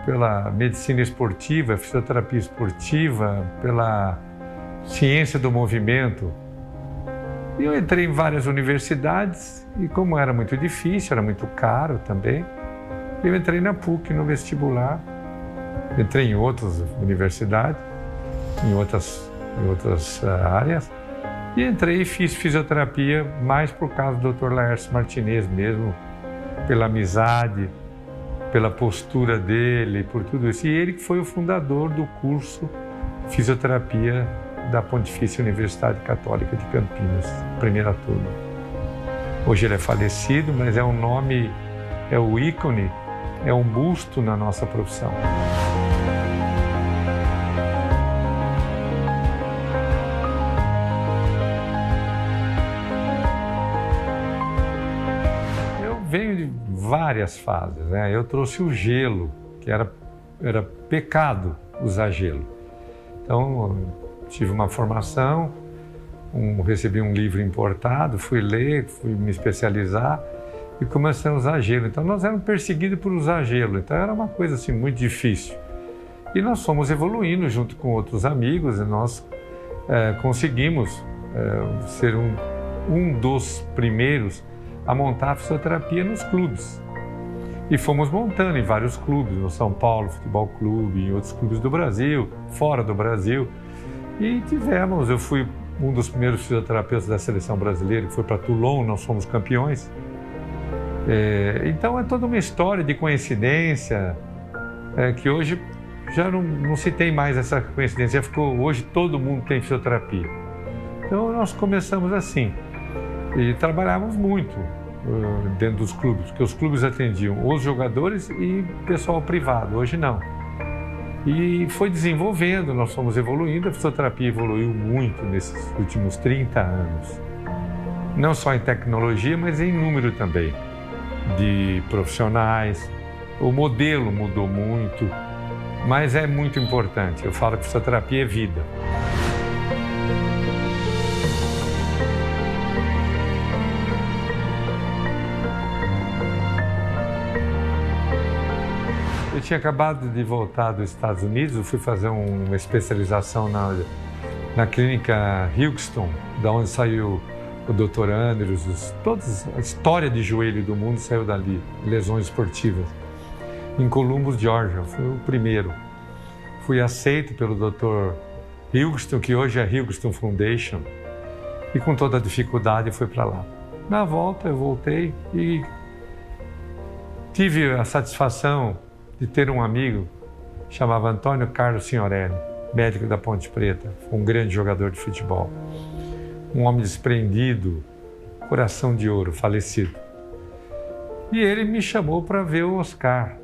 pela medicina esportiva, fisioterapia esportiva, pela ciência do movimento. E eu entrei em várias universidades e como era muito difícil, era muito caro também, eu entrei na PUC, no vestibular, entrei em outras universidades, em outras áreas, e entrei e fiz fisioterapia mais por causa do Dr. Laércio Martinez mesmo, pela amizade, pela postura dele, por tudo isso. E ele que foi o fundador do curso de fisioterapia da Pontifícia Universidade Católica de Campinas, primeira turma. Hoje ele é falecido, mas é um nome, é o ícone, é um busto na nossa profissão. Venho de várias fases, né? Eu trouxe o gelo, que era pecado usar gelo. Então, tive uma formação, recebi um livro importado, fui ler, fui me especializar e comecei a usar gelo. Então, nós éramos perseguidos por usar gelo, então era uma coisa assim muito difícil. E nós fomos evoluindo junto com outros amigos e nós conseguimos ser um dos primeiros a montar a fisioterapia nos clubes. E fomos montando em vários clubes, no São Paulo Futebol Clube, em outros clubes do Brasil, fora do Brasil. E eu fui um dos primeiros fisioterapeutas da seleção brasileira, que foi para Toulon, nós fomos campeões. Então é toda uma história de coincidência, que hoje já não se tem mais essa coincidência, hoje todo mundo tem fisioterapia. Então nós começamos assim. E trabalhávamos muito dentro dos clubes, porque os clubes atendiam os jogadores e pessoal privado, hoje não. E foi desenvolvendo, nós fomos evoluindo, a fisioterapia evoluiu muito nesses últimos 30 anos. Não só em tecnologia, mas em número também de profissionais. O modelo mudou muito, mas é muito importante. Eu falo que fisioterapia é vida. Eu tinha acabado de voltar dos Estados Unidos, eu fui fazer uma especialização na clínica Houston, da onde saiu o Dr. Andrews, toda a história de joelho do mundo saiu dali, lesões esportivas. Em Columbus, Georgia, fui o primeiro. Fui aceito pelo Dr. Houston, que hoje é Houston Foundation, e com toda a dificuldade fui para lá. Na volta eu voltei e tive a satisfação de ter um amigo, chamava Antônio Carlos Signorelli, médico da Ponte Preta, um grande jogador de futebol. Um homem desprendido, coração de ouro, falecido. E ele me chamou para ver o Oscar.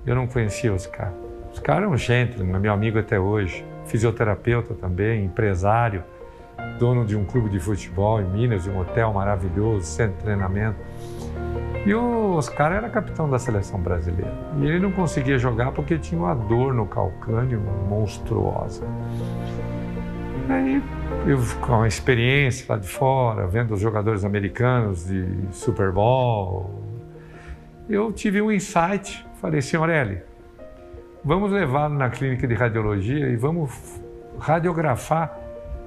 Eu não conhecia o Oscar. O Oscar é um gentleman, meu amigo até hoje, fisioterapeuta também, empresário, dono de um clube de futebol em Minas, de um hotel maravilhoso, centro de treinamento. E o Oscar era capitão da seleção brasileira. E ele não conseguia jogar porque tinha uma dor no calcânio monstruosa. Aí, eu com a experiência lá de fora, vendo os jogadores americanos de Super Bowl, eu tive um insight. Falei, Signorelli, vamos levá-lo na clínica de radiologia e vamos radiografar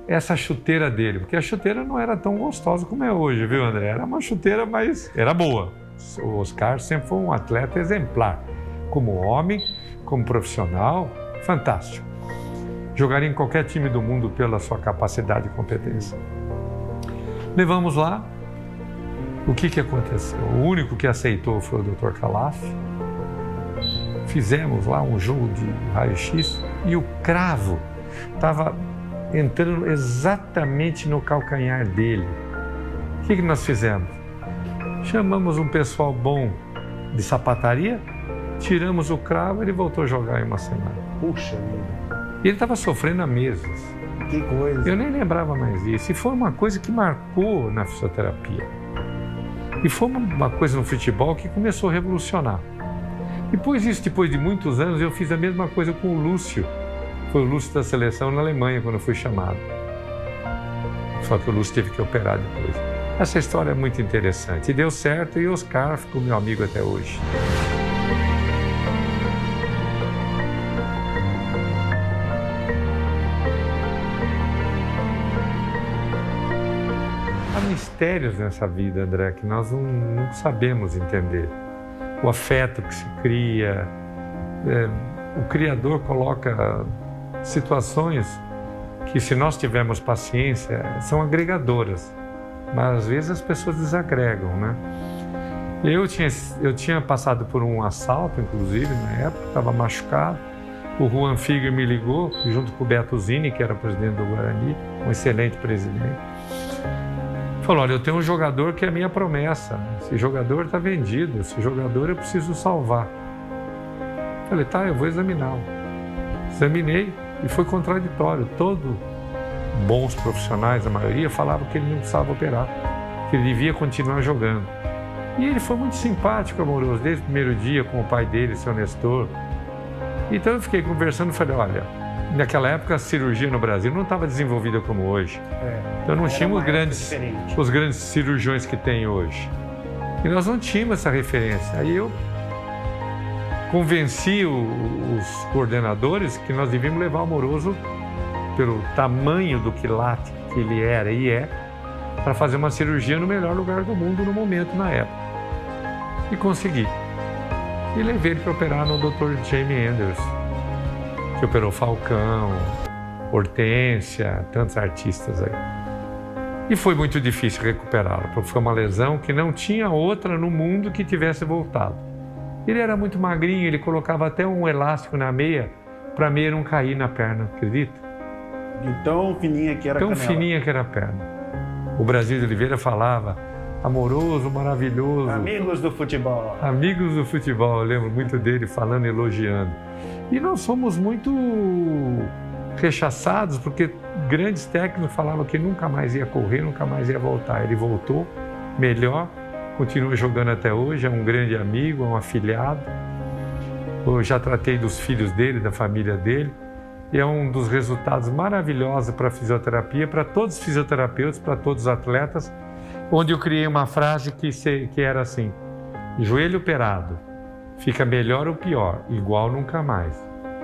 essa chuteira dele, porque a chuteira não era tão gostosa como é hoje, viu, André? Era uma chuteira, mas era boa. O Oscar sempre foi um atleta exemplar, como homem, como profissional, fantástico. Jogaria em qualquer time do mundo pela sua capacidade e competência. Levamos lá. O que aconteceu? O único que aceitou foi o Dr. Calaf. Fizemos lá um jogo de raio-x e o cravo estava entrando exatamente no calcanhar dele. O que nós fizemos? Chamamos um pessoal bom de sapataria, tiramos o cravo e ele voltou a jogar em uma semana. Puxa vida. E ele estava sofrendo há meses. Que coisa. Eu nem lembrava mais disso. E foi uma coisa que marcou na fisioterapia. E foi uma coisa no futebol que começou a revolucionar. Depois de muitos anos, eu fiz a mesma coisa com o Lúcio. Foi o Lúcio da seleção na Alemanha, quando eu fui chamado. Só que o Lúcio teve que operar depois. Essa história é muito interessante. E deu certo e o Oscar ficou meu amigo até hoje. Há mistérios nessa vida, André, que nós não sabemos entender. O afeto que se cria, o Criador coloca situações que, se nós tivermos paciência, são agregadoras, mas às vezes as pessoas desagregam, né? Eu tinha passado por um assalto, inclusive, na época, estava machucado. O Juan Figuer me ligou, junto com o Beto Zini, que era presidente do Guarani, um excelente presidente. Falou, olha, eu tenho um jogador que é a minha promessa, esse jogador está vendido, esse jogador eu preciso salvar. Falei, tá, eu vou examiná-lo. Examinei e foi contraditório. Todos bons profissionais, a maioria, falavam que ele não precisava operar, que ele devia continuar jogando. E ele foi muito simpático, amoroso, desde o primeiro dia com o pai dele, seu Nestor. Então eu fiquei conversando e falei, olha, naquela época a cirurgia no Brasil não estava desenvolvida como hoje. Então não tínhamos os grandes cirurgiões que tem hoje. E nós não tínhamos essa referência. Aí eu convenci os coordenadores que nós devíamos levar o Amoroso, pelo tamanho do quilate que ele era e é, para fazer uma cirurgia no melhor lugar do mundo no momento, na época. E consegui. E levei ele para operar no Dr. Jamie Anderson, que operou Falcão, Hortência, tantos artistas aí. E foi muito difícil recuperá-lo, porque foi uma lesão que não tinha outra no mundo que tivesse voltado. Ele era muito magrinho, ele colocava até um elástico na meia para a meia não cair na perna, acredita? Tão fininha que era a canela. Tão fininha que era a perna. O Brasil de Oliveira falava, amoroso, maravilhoso. Amigos do futebol. Amigos do futebol, eu lembro muito dele falando, elogiando. E nós fomos muito rechaçados, porque grandes técnicos falavam que nunca mais ia correr, nunca mais ia voltar. Ele voltou, melhor, continua jogando até hoje, é um grande amigo, é um afilhado. Eu já tratei dos filhos dele, da família dele. E é um dos resultados maravilhosos para a fisioterapia, para todos os fisioterapeutas, para todos os atletas, onde eu criei uma frase que era assim, joelho operado, fica melhor ou pior? Igual nunca mais.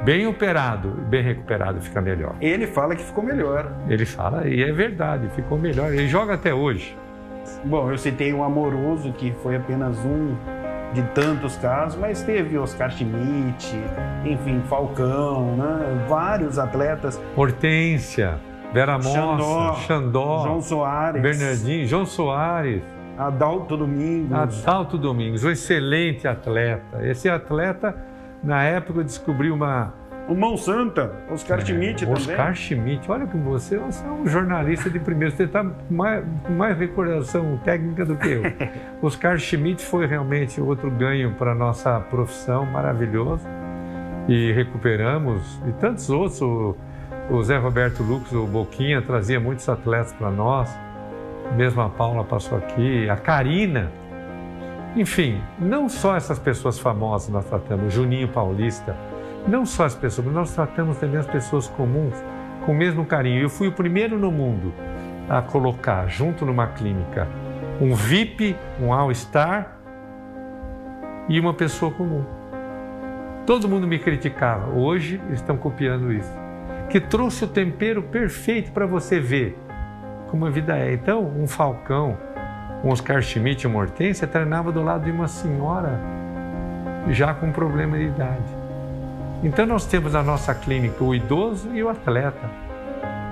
Bem operado, bem recuperado fica melhor. Ele fala que ficou melhor. Ele fala, e é verdade, ficou melhor. Ele joga até hoje. Bom, eu citei um Amoroso, que foi apenas um de tantos casos, mas teve Oscar Schmidt, enfim, Falcão, né? Vários atletas. Hortência, Vera Mossa, Xandó, João Soares, Bernardinho, João Soares, Adalto Domingos, um excelente atleta. Esse atleta, na época, descobriu o Mão Santa, Oscar Schmidt também. Oscar Schmidt, olha como você é um jornalista de primeiro, você está com mais recordação técnica do que eu. Oscar Schmidt foi realmente outro ganho para a nossa profissão, maravilhoso. E recuperamos, e tantos outros, o Zé Roberto Lucas, o Boquinha, trazia muitos atletas para nós, mesmo a Paula passou aqui, a Karina. Enfim, não só essas pessoas famosas nós tratamos, Juninho Paulista, não só as pessoas, mas nós tratamos também as pessoas comuns com o mesmo carinho. Eu fui o primeiro no mundo a colocar junto numa clínica um VIP, um All-Star e uma pessoa comum. Todo mundo me criticava, hoje estão copiando isso, que trouxe o tempero perfeito para você ver como a vida é. Então, um Falcão, um Oscar Schmidt, uma Hortência, treinava do lado de uma senhora já com problema de idade. Então nós temos na nossa clínica o idoso e o atleta.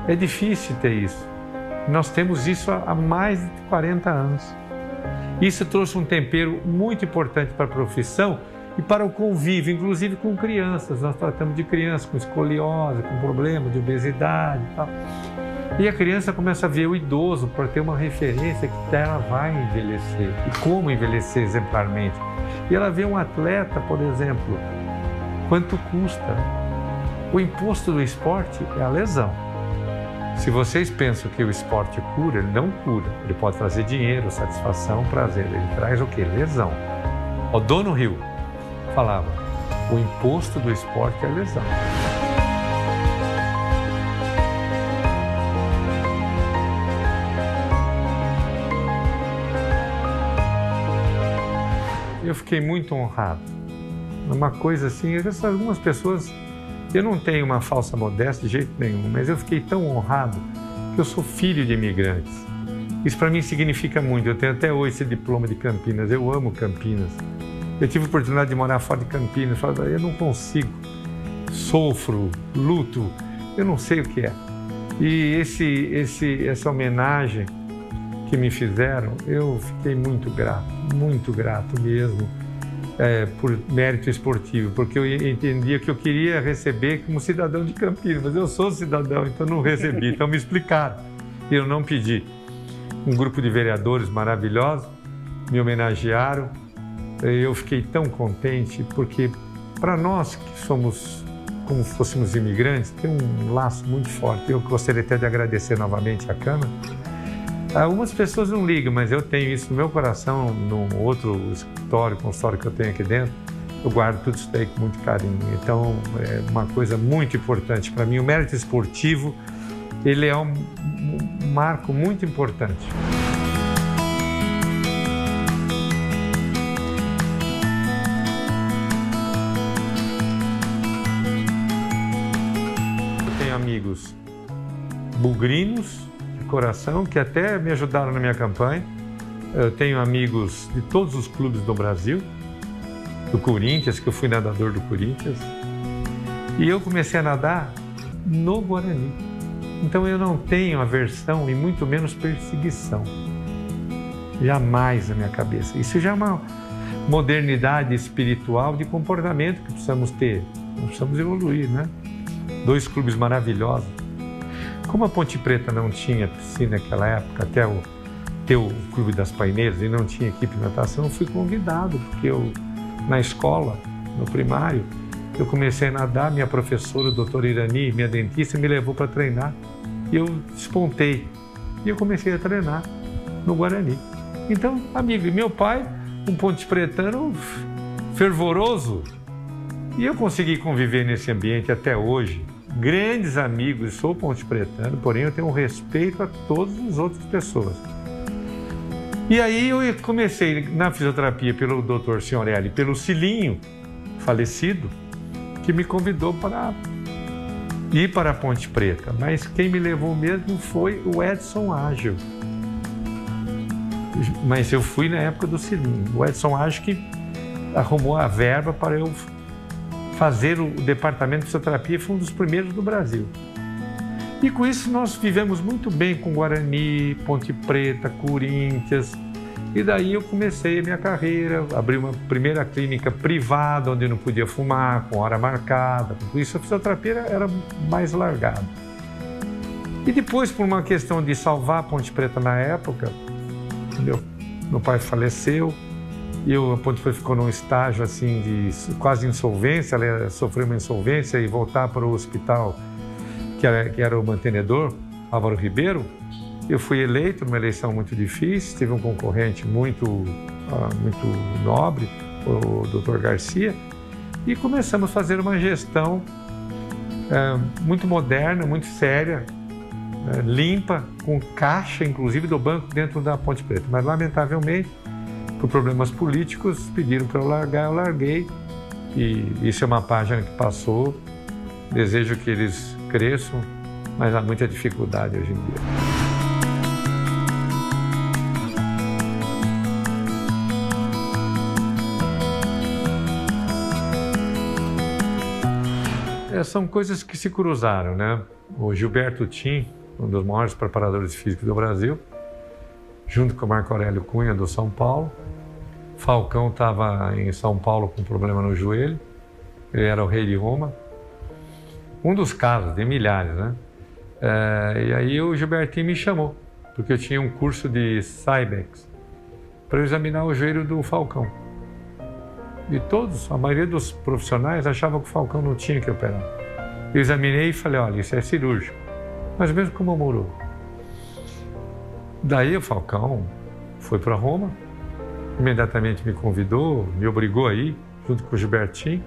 É difícil ter isso. Nós temos isso há mais de 40 anos. Isso trouxe um tempero muito importante para a profissão e para o convívio, inclusive com crianças. Nós tratamos de crianças com escoliose, com problema de obesidade e tal. E a criança começa a ver o idoso para ter uma referência que ela vai envelhecer e como envelhecer exemplarmente. E ela vê um atleta, por exemplo, quanto custa. O imposto do esporte é a lesão. Se vocês pensam que o esporte cura, ele não cura. Ele pode trazer dinheiro, satisfação, prazer. Ele traz o quê? Lesão. O Dono Hill falava, o imposto do esporte é a lesão. Eu fiquei muito honrado. Uma coisa assim, algumas pessoas, eu não tenho uma falsa modéstia de jeito nenhum, mas eu fiquei tão honrado que eu sou filho de imigrantes. Isso para mim significa muito. Eu tenho até hoje esse diploma de Campinas, eu amo Campinas. Eu tive a oportunidade de morar fora de Campinas, eu não consigo, sofro, luto, eu não sei o que é. E essa homenagem que me fizeram, eu fiquei muito grato mesmo. Por mérito esportivo, porque eu entendia que eu queria receber como cidadão de Campinas, mas eu sou cidadão, então não recebi, então me explicaram, e eu não pedi. Um grupo de vereadores maravilhosos me homenagearam, eu fiquei tão contente, porque para nós que somos como fôssemos imigrantes, tem um laço muito forte. Eu gostaria até de agradecer novamente à Câmara. Algumas pessoas não ligam, mas eu tenho isso no meu coração, num outro consultório que eu tenho aqui dentro. Eu guardo tudo isso daí com muito carinho. Então, é uma coisa muito importante para mim. O mérito esportivo, ele é um marco muito importante. Eu tenho amigos bugrinos, coração, que até me ajudaram na minha campanha. Eu tenho amigos de todos os clubes do Brasil, do Corinthians, que eu fui nadador do Corinthians, e eu comecei a nadar no Guarani. Então eu não tenho aversão e muito menos perseguição. Jamais na minha cabeça. Isso já é uma modernidade espiritual de comportamento que precisamos ter. Nós precisamos evoluir, né? 2 clubes maravilhosos. Como a Ponte Preta não tinha piscina naquela época, até ter o Clube das Paineiras, e não tinha equipe de natação, eu fui convidado, porque eu, na escola, no primário, eu comecei a nadar, minha professora, a doutora Irani, minha dentista, me levou para treinar, e eu despontei, e eu comecei a treinar no Guarani. Então, amigo, e meu pai, um ponte pretano fervoroso, e eu consegui conviver nesse ambiente até hoje. Grandes amigos, sou ponte pretano, porém eu tenho um respeito a todas as outras pessoas. E aí eu comecei na fisioterapia pelo Dr. Signorelli, pelo Cilinho, falecido, que me convidou para ir para a Ponte Preta. Mas quem me levou mesmo foi o Edson Ágil. Mas eu fui na época do Cilinho. O Edson Ágil que arrumou a verba para eu fazer o departamento de fisioterapia, foi um dos primeiros do Brasil. E com isso nós vivemos muito bem com Guarani, Ponte Preta, Corinthians. E daí eu comecei a minha carreira, abri uma primeira clínica privada, onde eu não podia fumar, com hora marcada. Por isso a fisioterapia era mais largada. E depois, por uma questão de salvar a Ponte Preta na época, meu pai faleceu, e a Ponte Preta ficou num estágio assim de quase insolvência, ela sofreu uma insolvência e voltar para o hospital que era o mantenedor, Álvaro Ribeiro. Eu fui eleito numa eleição muito difícil, tive um concorrente muito nobre, o Dr. Garcia, e começamos a fazer uma gestão muito moderna, muito séria, limpa, com caixa, inclusive, do banco dentro da Ponte Preta. Mas, lamentavelmente, por problemas políticos, pediram para eu largar, eu larguei. E isso é uma página que passou. Desejo que eles cresçam, mas há muita dificuldade hoje em dia. São coisas que se cruzaram, né? O Gilberto Tim, um dos maiores preparadores físicos do Brasil, junto com o Marco Aurélio Cunha, do São Paulo. Falcão estava em São Paulo com problema no joelho, ele era o rei de Roma. Um dos casos, de milhares, né? E aí o Gilbertinho me chamou, porque eu tinha um curso de Cybex, para eu examinar o joelho do Falcão. E a maioria dos profissionais achavam que o Falcão não tinha que operar. Eu examinei e falei, olha, isso é cirúrgico, mas mesmo como morou. Daí o Falcão foi para Roma, imediatamente me convidou, me obrigou a ir, junto com o Gilbertinho.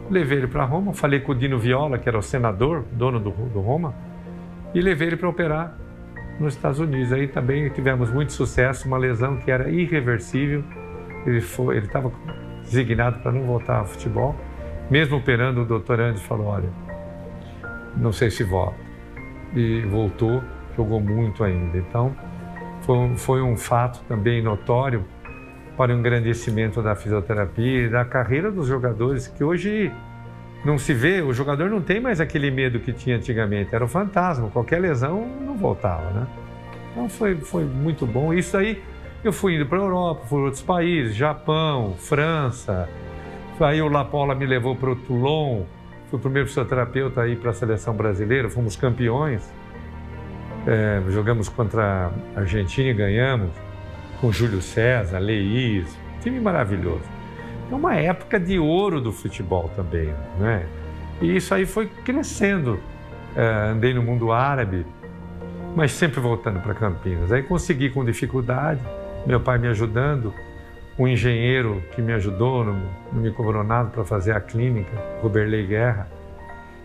Levei ele para Roma, falei com o Dino Viola, que era o senador, dono do Roma, e levei ele para operar nos Estados Unidos. Aí também tivemos muito sucesso, uma lesão que era irreversível. Ele estava designado para não voltar ao futebol. Mesmo operando, o doutor Andes falou, olha, não sei se volta. E voltou, jogou muito ainda. Então, foi um fato também notório para o engrandecimento da fisioterapia e da carreira dos jogadores, que hoje não se vê, o jogador não tem mais aquele medo que tinha antigamente, era o fantasma, qualquer lesão não voltava, né? Então foi muito bom. Isso aí, eu fui indo para a Europa, fui para outros países, Japão, França, aí o La Paula me levou para o Toulon, fui o primeiro fisioterapeuta a ir para a seleção brasileira, fomos campeões, jogamos contra a Argentina e ganhamos, com Júlio César, Leís, time maravilhoso. É uma época de ouro do futebol também, né? E isso aí foi crescendo. Andei no mundo árabe, mas sempre voltando para Campinas. Aí consegui com dificuldade, meu pai me ajudando, um engenheiro que me ajudou, não me cobrou nada para fazer a clínica, Roberley Guerra.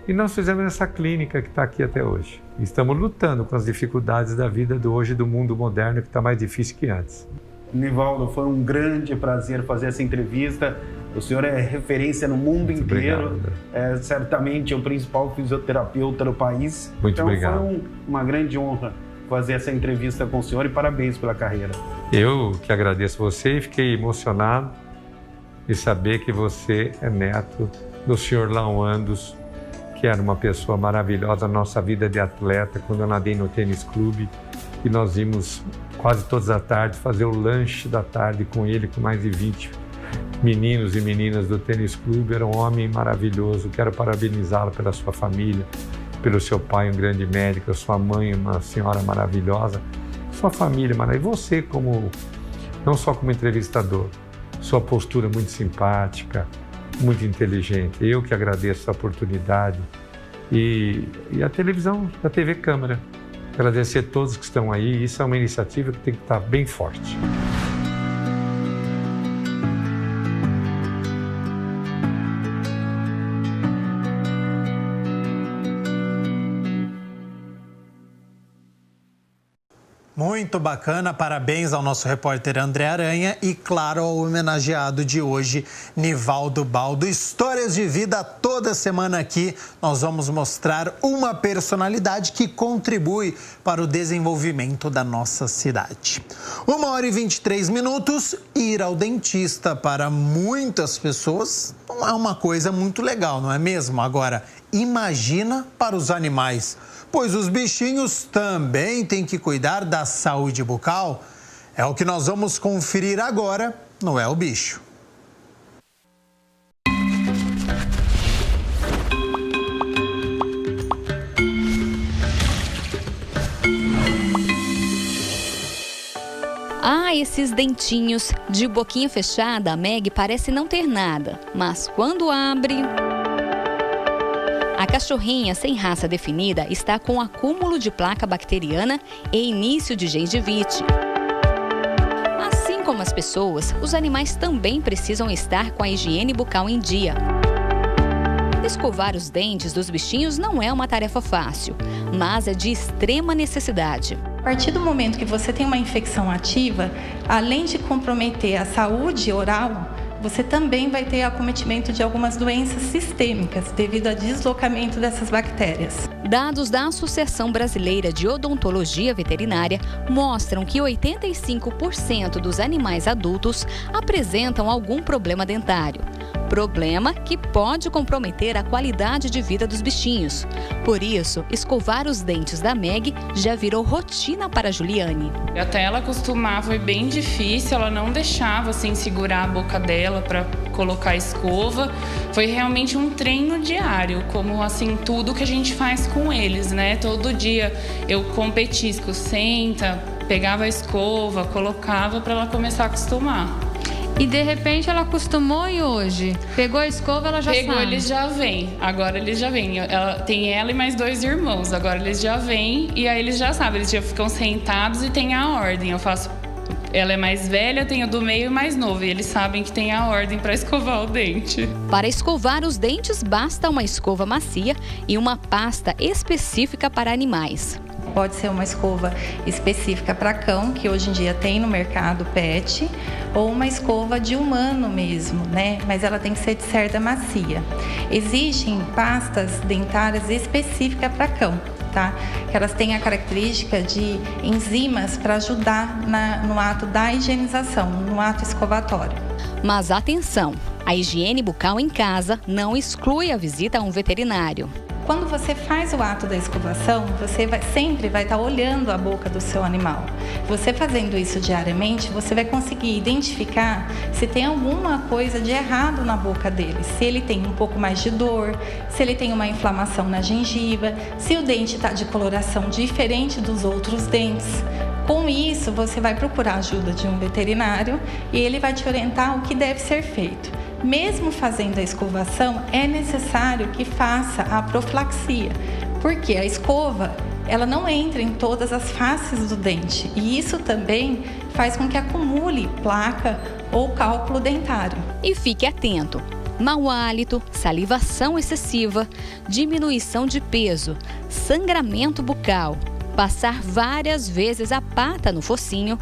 E nós fizemos essa clínica que está aqui até hoje. Estamos lutando com as dificuldades da vida de hoje, do mundo moderno, que está mais difícil que antes. Nivaldo, foi um grande prazer fazer essa entrevista. O senhor é referência no mundo inteiro. Obrigado. É certamente o principal fisioterapeuta do país. Muito obrigado. Foi uma grande honra fazer essa entrevista com o senhor e parabéns pela carreira. Eu que agradeço você e fiquei emocionado de saber que você é neto do senhor Laon Andos, que era uma pessoa maravilhosa na nossa vida de atleta, quando eu nadei no tênis clube, e nós íamos quase todas as tardes fazer o lanche da tarde com ele, com mais de 20 meninos e meninas do tênis clube. Era um homem maravilhoso. Quero parabenizá-lo pela sua família, pelo seu pai, um grande médico, a sua mãe, uma senhora maravilhosa, sua família maravilhosa. E você, não só como entrevistador, sua postura muito simpática, muito inteligente. Eu que agradeço a oportunidade e a televisão, a TV Câmara. Agradecer a todos que estão aí. Isso é uma iniciativa que tem que estar bem forte. Muito bacana, parabéns ao nosso repórter André Aranha e, claro, ao homenageado de hoje, Nivaldo Baldo. Histórias de vida toda semana aqui. Nós vamos mostrar uma personalidade que contribui para o desenvolvimento da nossa cidade. 1h23. Ir ao dentista para muitas pessoas não é uma coisa muito legal, não é mesmo? Agora, imagina para os animais. Pois os bichinhos também têm que cuidar da saúde bucal. É o que nós vamos conferir agora no É o Bicho. Ah, esses dentinhos. De boquinha fechada, a Meg parece não ter nada. Mas quando abre... A cachorrinha sem raça definida está com acúmulo de placa bacteriana e início de gengivite. Assim como as pessoas, os animais também precisam estar com a higiene bucal em dia. Escovar os dentes dos bichinhos não é uma tarefa fácil, mas é de extrema necessidade. A partir do momento que você tem uma infecção ativa, além de comprometer a saúde oral, você também vai ter acometimento de algumas doenças sistêmicas devido ao deslocamento dessas bactérias. Dados da Associação Brasileira de Odontologia Veterinária mostram que 85% dos animais adultos apresentam algum problema dentário. Problema que pode comprometer a qualidade de vida dos bichinhos. Por isso, escovar os dentes da Meg já virou rotina para a Juliane. Até ela acostumar foi bem difícil, ela não deixava assim segurar a boca dela para colocar a escova. Foi realmente um treino diário, como assim tudo que a gente faz com eles, né? Todo dia eu com petisco, senta, pegava a escova, colocava para ela começar a acostumar. E de repente ela acostumou e hoje? Pegou a escova, ela já Pegou, sabe? Eles já vêm. Agora eles já vêm. Tem ela e mais 2 irmãos. Agora eles já vêm e aí eles já sabem. Eles já ficam sentados e tem a ordem. Eu faço... Ela é mais velha, tem o do meio e mais novo. E eles sabem que tem a ordem para escovar o dente. Para escovar os dentes, basta uma escova macia e uma pasta específica para animais. Pode ser uma escova específica para cão, que hoje em dia tem no mercado pet, ou uma escova de humano mesmo, né? Mas ela tem que ser de cerda macia. Existem pastas dentárias específicas para cão, tá? Que elas têm a característica de enzimas para ajudar no ato da higienização, no ato escovatório. Mas atenção, a higiene bucal em casa não exclui a visita a um veterinário. Quando você faz o ato da escovação, você sempre vai estar olhando a boca do seu animal. Você fazendo isso diariamente, você vai conseguir identificar se tem alguma coisa de errado na boca dele. Se ele tem um pouco mais de dor, se ele tem uma inflamação na gengiva, se o dente está de coloração diferente dos outros dentes. Com isso, você vai procurar a ajuda de um veterinário e ele vai te orientar o que deve ser feito. Mesmo fazendo a escovação, é necessário que faça a profilaxia, porque a escova ela não entra em todas as faces do dente e isso também faz com que acumule placa ou cálculo dentário. E fique atento! Mau hálito, salivação excessiva, diminuição de peso, sangramento bucal, passar várias vezes a pata no focinho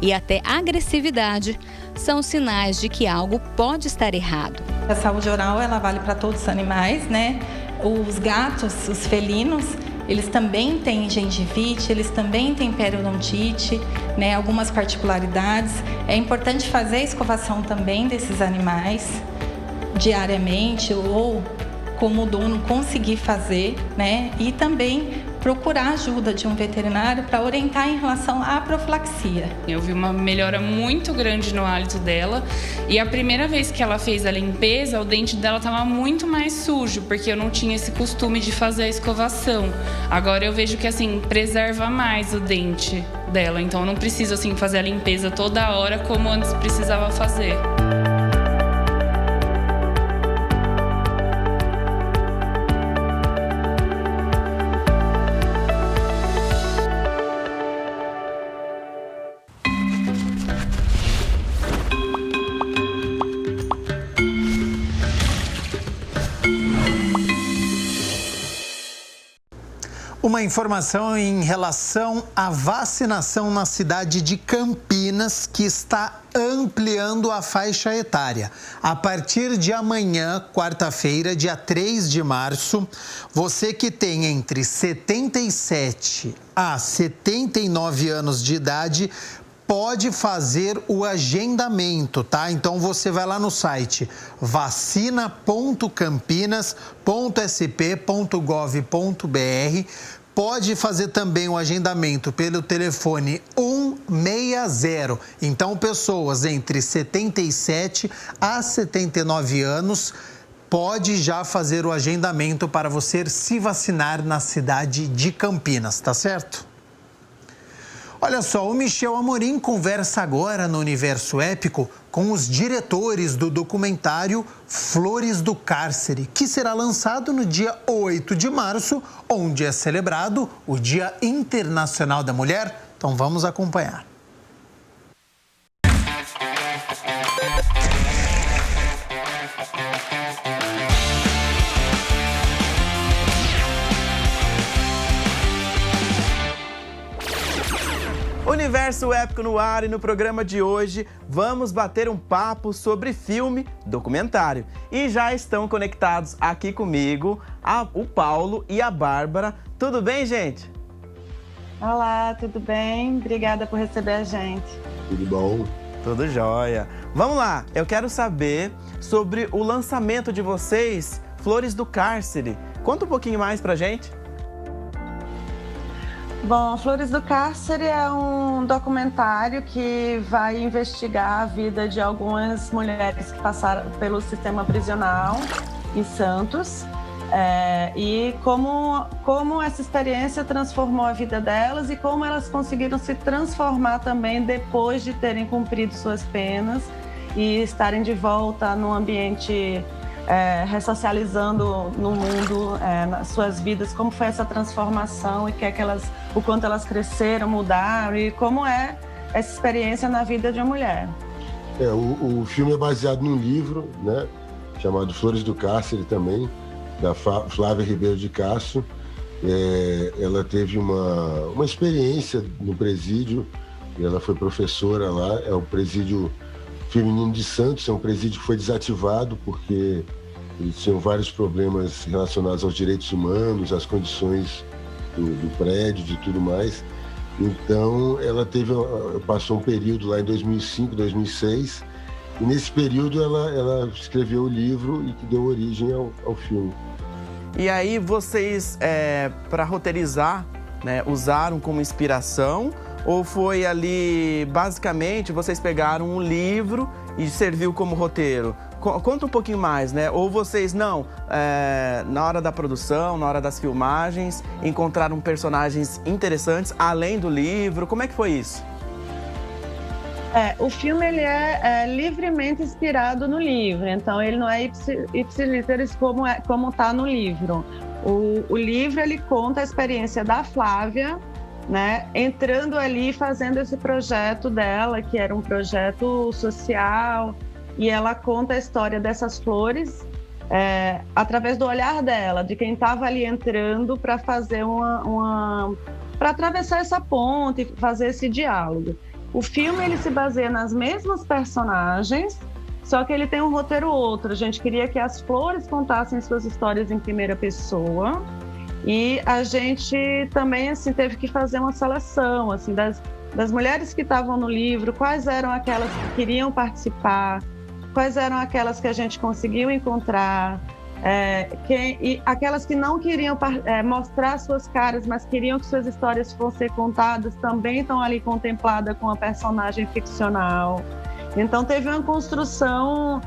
e até agressividade são sinais de que algo pode estar errado. A saúde oral ela vale para todos os animais, né? Os gatos, os felinos, eles também têm gengivite, eles também têm periodontite, né? Algumas particularidades. É importante fazer a escovação também desses animais diariamente ou como o dono conseguir fazer, né? E também procurar a ajuda de um veterinário para orientar em relação à profilaxia. Eu vi uma melhora muito grande no hálito dela e a primeira vez que ela fez a limpeza, o dente dela estava muito mais sujo, porque eu não tinha esse costume de fazer a escovação. Agora eu vejo que assim preserva mais o dente dela, então eu não preciso assim fazer a limpeza toda hora como antes precisava fazer. Uma informação em relação à vacinação na cidade de Campinas, que está ampliando a faixa etária. A partir de amanhã, quarta-feira, dia 3 de março, você que tem entre 77 a 79 anos de idade pode fazer o agendamento, tá? Então você vai lá no site vacina.campinas.sp.gov.br. Pode fazer também o agendamento pelo telefone 160. Então, pessoas entre 77 a 79 anos pode já fazer o agendamento para você se vacinar na cidade de Campinas, tá certo? Olha só, o Michel Amorim conversa agora no Universo Épico com os diretores do documentário Flores do Cárcere, que será lançado no dia 8 de março, onde é celebrado o Dia Internacional da Mulher. Então vamos acompanhar. Universo Épico no ar, e no programa de hoje vamos bater um papo sobre filme documentário. E já estão conectados aqui comigo o Paulo e a Bárbara. Tudo bem, gente? Olá, tudo bem? Obrigada por receber a gente. Tudo bom? Tudo jóia. Vamos lá, eu quero saber sobre o lançamento de vocês, Flores do Cárcere. Conta um pouquinho mais pra gente. Bom, Flores do Cárcere é um documentário que vai investigar a vida de algumas mulheres que passaram pelo sistema prisional em Santos e como essa experiência transformou a vida delas e como elas conseguiram se transformar também depois de terem cumprido suas penas e estarem de volta no ambiente ressocializando no mundo, nas suas vidas, como foi essa transformação e o quanto elas cresceram, mudaram e como é essa experiência na vida de uma mulher. O filme é baseado num livro, né, chamado Flores do Cárcere também, da Flávia Ribeiro de Castro. Ela teve uma experiência no presídio, ela foi professora lá, é o presídio feminino de Santos, é um presídio que foi desativado porque eles tinham vários problemas relacionados aos direitos humanos, às condições do prédio, de tudo mais. Então, ela passou um período lá em 2005, 2006, e nesse período ela escreveu o livro e que deu origem ao filme. E aí vocês, para roteirizar, né, usaram como inspiração, ou foi ali, basicamente, vocês pegaram um livro e serviu como roteiro? Conta um pouquinho mais, né? Ou vocês na hora da produção, na hora das filmagens, encontraram personagens interessantes, além do livro? Como é que foi isso? O filme ele é livremente inspirado no livro, então ele não é ipsiliteris como está no livro. O livro ele conta a experiência da Flávia, né, entrando ali e fazendo esse projeto dela, que era um projeto social, e ela conta a história dessas flores através do olhar dela, de quem estava ali entrando para fazer para atravessar essa ponte, fazer esse diálogo. O filme ele se baseia nas mesmas personagens, só que ele tem um roteiro outro. A gente queria que as flores contassem suas histórias em primeira pessoa. E a gente também assim, teve que fazer uma seleção assim, das mulheres que estavam no livro, quais eram aquelas que queriam participar, quais eram aquelas que a gente conseguiu encontrar, e aquelas que não queriam mostrar suas caras, mas queriam que suas histórias fossem contadas, também estão ali contempladas com a personagem ficcional. Então teve uma construção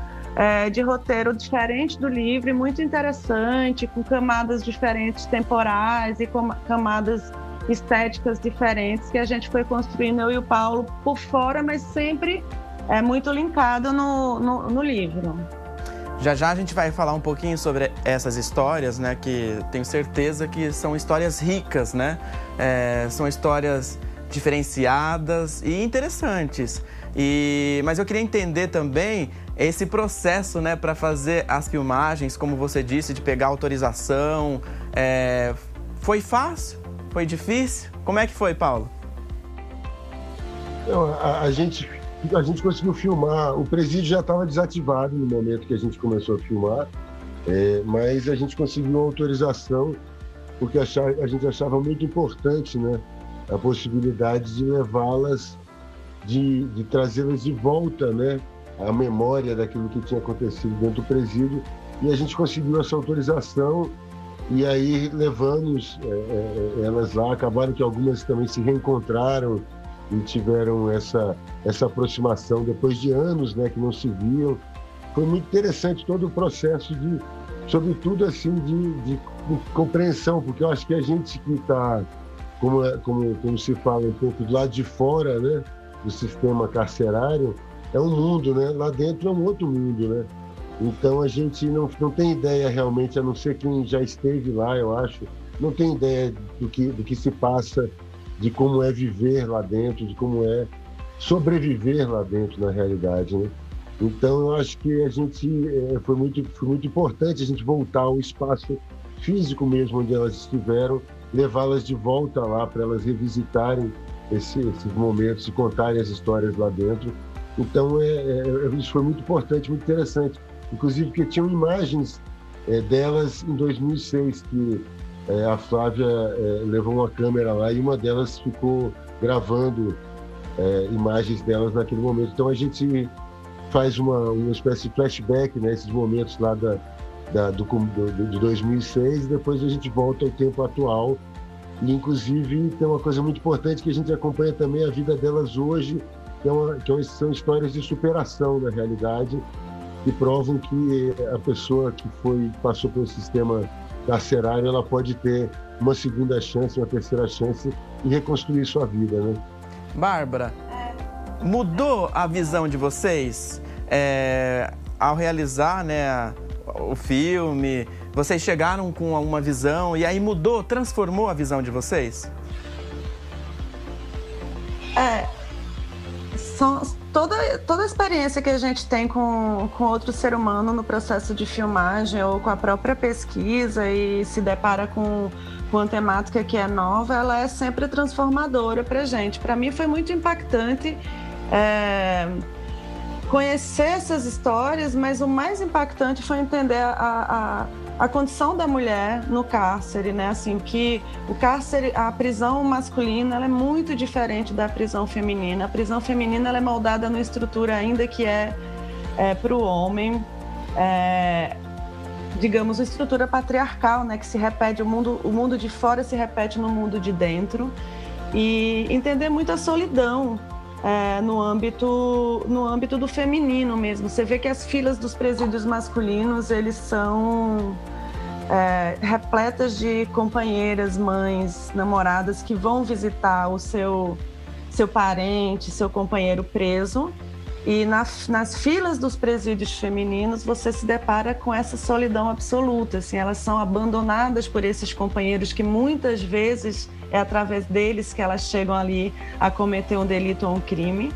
de roteiro diferente do livro, muito interessante, com camadas diferentes temporais e com camadas estéticas diferentes que a gente foi construindo, eu e o Paulo, por fora, mas sempre muito linkado no livro. Já a gente vai falar um pouquinho sobre essas histórias, né, que tenho certeza que são histórias ricas, né? São histórias diferenciadas e interessantes. Mas eu queria entender também esse processo, né, para fazer as filmagens, como você disse, de pegar autorização. Foi fácil Foi difícil? Como é que foi, Paulo? Não, a gente conseguiu filmar. O presídio já estava desativado no momento que a gente começou a filmar, mas a gente conseguiu autorização porque a gente achava muito importante, né, a possibilidade de levá-las, de trazê-las de volta, né, à memória daquilo que tinha acontecido dentro do presídio. E a gente conseguiu essa autorização e aí levamos elas lá. Acabaram que algumas também se reencontraram e tiveram essa aproximação depois de anos, né, que não se viam. Foi muito interessante todo o processo sobretudo assim, de compreensão, porque eu acho que a gente que está, como se fala um pouco do lado de fora, né, do sistema carcerário, é um mundo, né? Lá dentro é um outro mundo, né? Então a gente não tem ideia realmente, a não ser quem já esteve lá, eu acho, não tem ideia do que se passa, de como é viver lá dentro, de como é sobreviver lá dentro, na realidade, né? Então eu acho que a gente foi muito importante a gente voltar ao espaço físico mesmo onde elas estiveram, levá-las de volta lá para elas revisitarem esses momentos e contarem as histórias lá dentro. Então isso foi muito importante, muito interessante, inclusive porque tinham imagens delas em 2006 que a Flávia levou uma câmera lá e uma delas ficou gravando imagens delas naquele momento. Então a gente faz uma espécie de flashback, né, esses momentos lá de 2006, e depois a gente volta ao tempo atual. E inclusive tem uma coisa muito importante que a gente acompanha também a vida delas hoje, que são histórias de superação, na realidade, que provam que a pessoa que passou pelo sistema carcerário, ela pode ter uma segunda chance, uma terceira chance e reconstruir sua vida, né? Bárbara, mudou a visão de vocês ao realizar, né, o filme? Vocês chegaram com uma visão e aí mudou, transformou a visão de vocês? Toda a experiência que a gente tem com outro ser humano no processo de filmagem ou com a própria pesquisa e se depara com uma temática que é nova, ela é sempre transformadora para a gente. Para mim foi muito impactante conhecer essas histórias, mas o mais impactante foi entender a condição da mulher no cárcere, né? Assim, que o cárcere, a prisão masculina, ela é muito diferente da prisão feminina. A prisão feminina ela é moldada numa estrutura ainda que para o homem, digamos, uma estrutura patriarcal, né? Que se repete, o mundo de fora se repete no mundo de dentro. E entender muito a solidão no âmbito do feminino mesmo. Você vê que as filas dos presídios masculinos, eles são repletas de companheiras, mães, namoradas que vão visitar o seu parente, seu companheiro preso. E nas filas dos presídios femininos, você se depara com essa solidão absoluta. Assim, elas são abandonadas por esses companheiros que muitas vezes é através deles que elas chegam ali a cometer um delito ou um crime.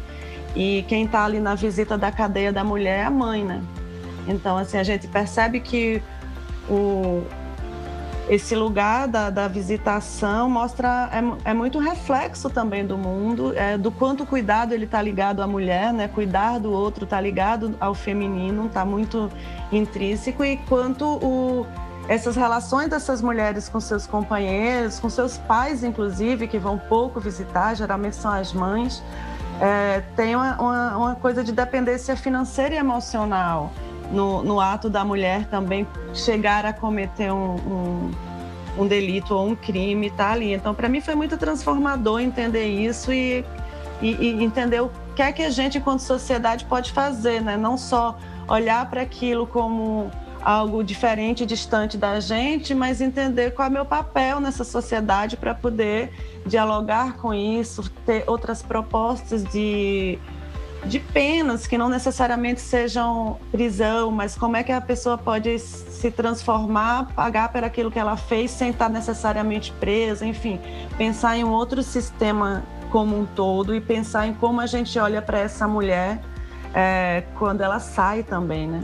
E quem está ali na visita da cadeia da mulher é a mãe, né? Então, assim, a gente percebe que esse lugar da visitação é muito reflexo também do mundo, do quanto o cuidado ele está ligado à mulher, né? Cuidar do outro está ligado ao feminino, está muito intrínseco, e quanto essas relações dessas mulheres com seus companheiros, com seus pais, inclusive, que vão pouco visitar, geralmente são as mães, tem uma coisa de dependência financeira e emocional no ato da mulher também chegar a cometer um delito ou um crime, tá ali. Então, para mim foi muito transformador entender isso e entender o que é que a gente, enquanto sociedade, pode fazer, né? Não só olhar para aquilo como algo diferente, distante da gente, mas entender qual é o meu papel nessa sociedade para poder dialogar com isso, ter outras propostas de penas que não necessariamente sejam prisão, mas como é que a pessoa pode se transformar, pagar por aquilo que ela fez sem estar necessariamente presa, enfim, pensar em um outro sistema como um todo e pensar em como a gente olha para essa mulher quando ela sai também, né?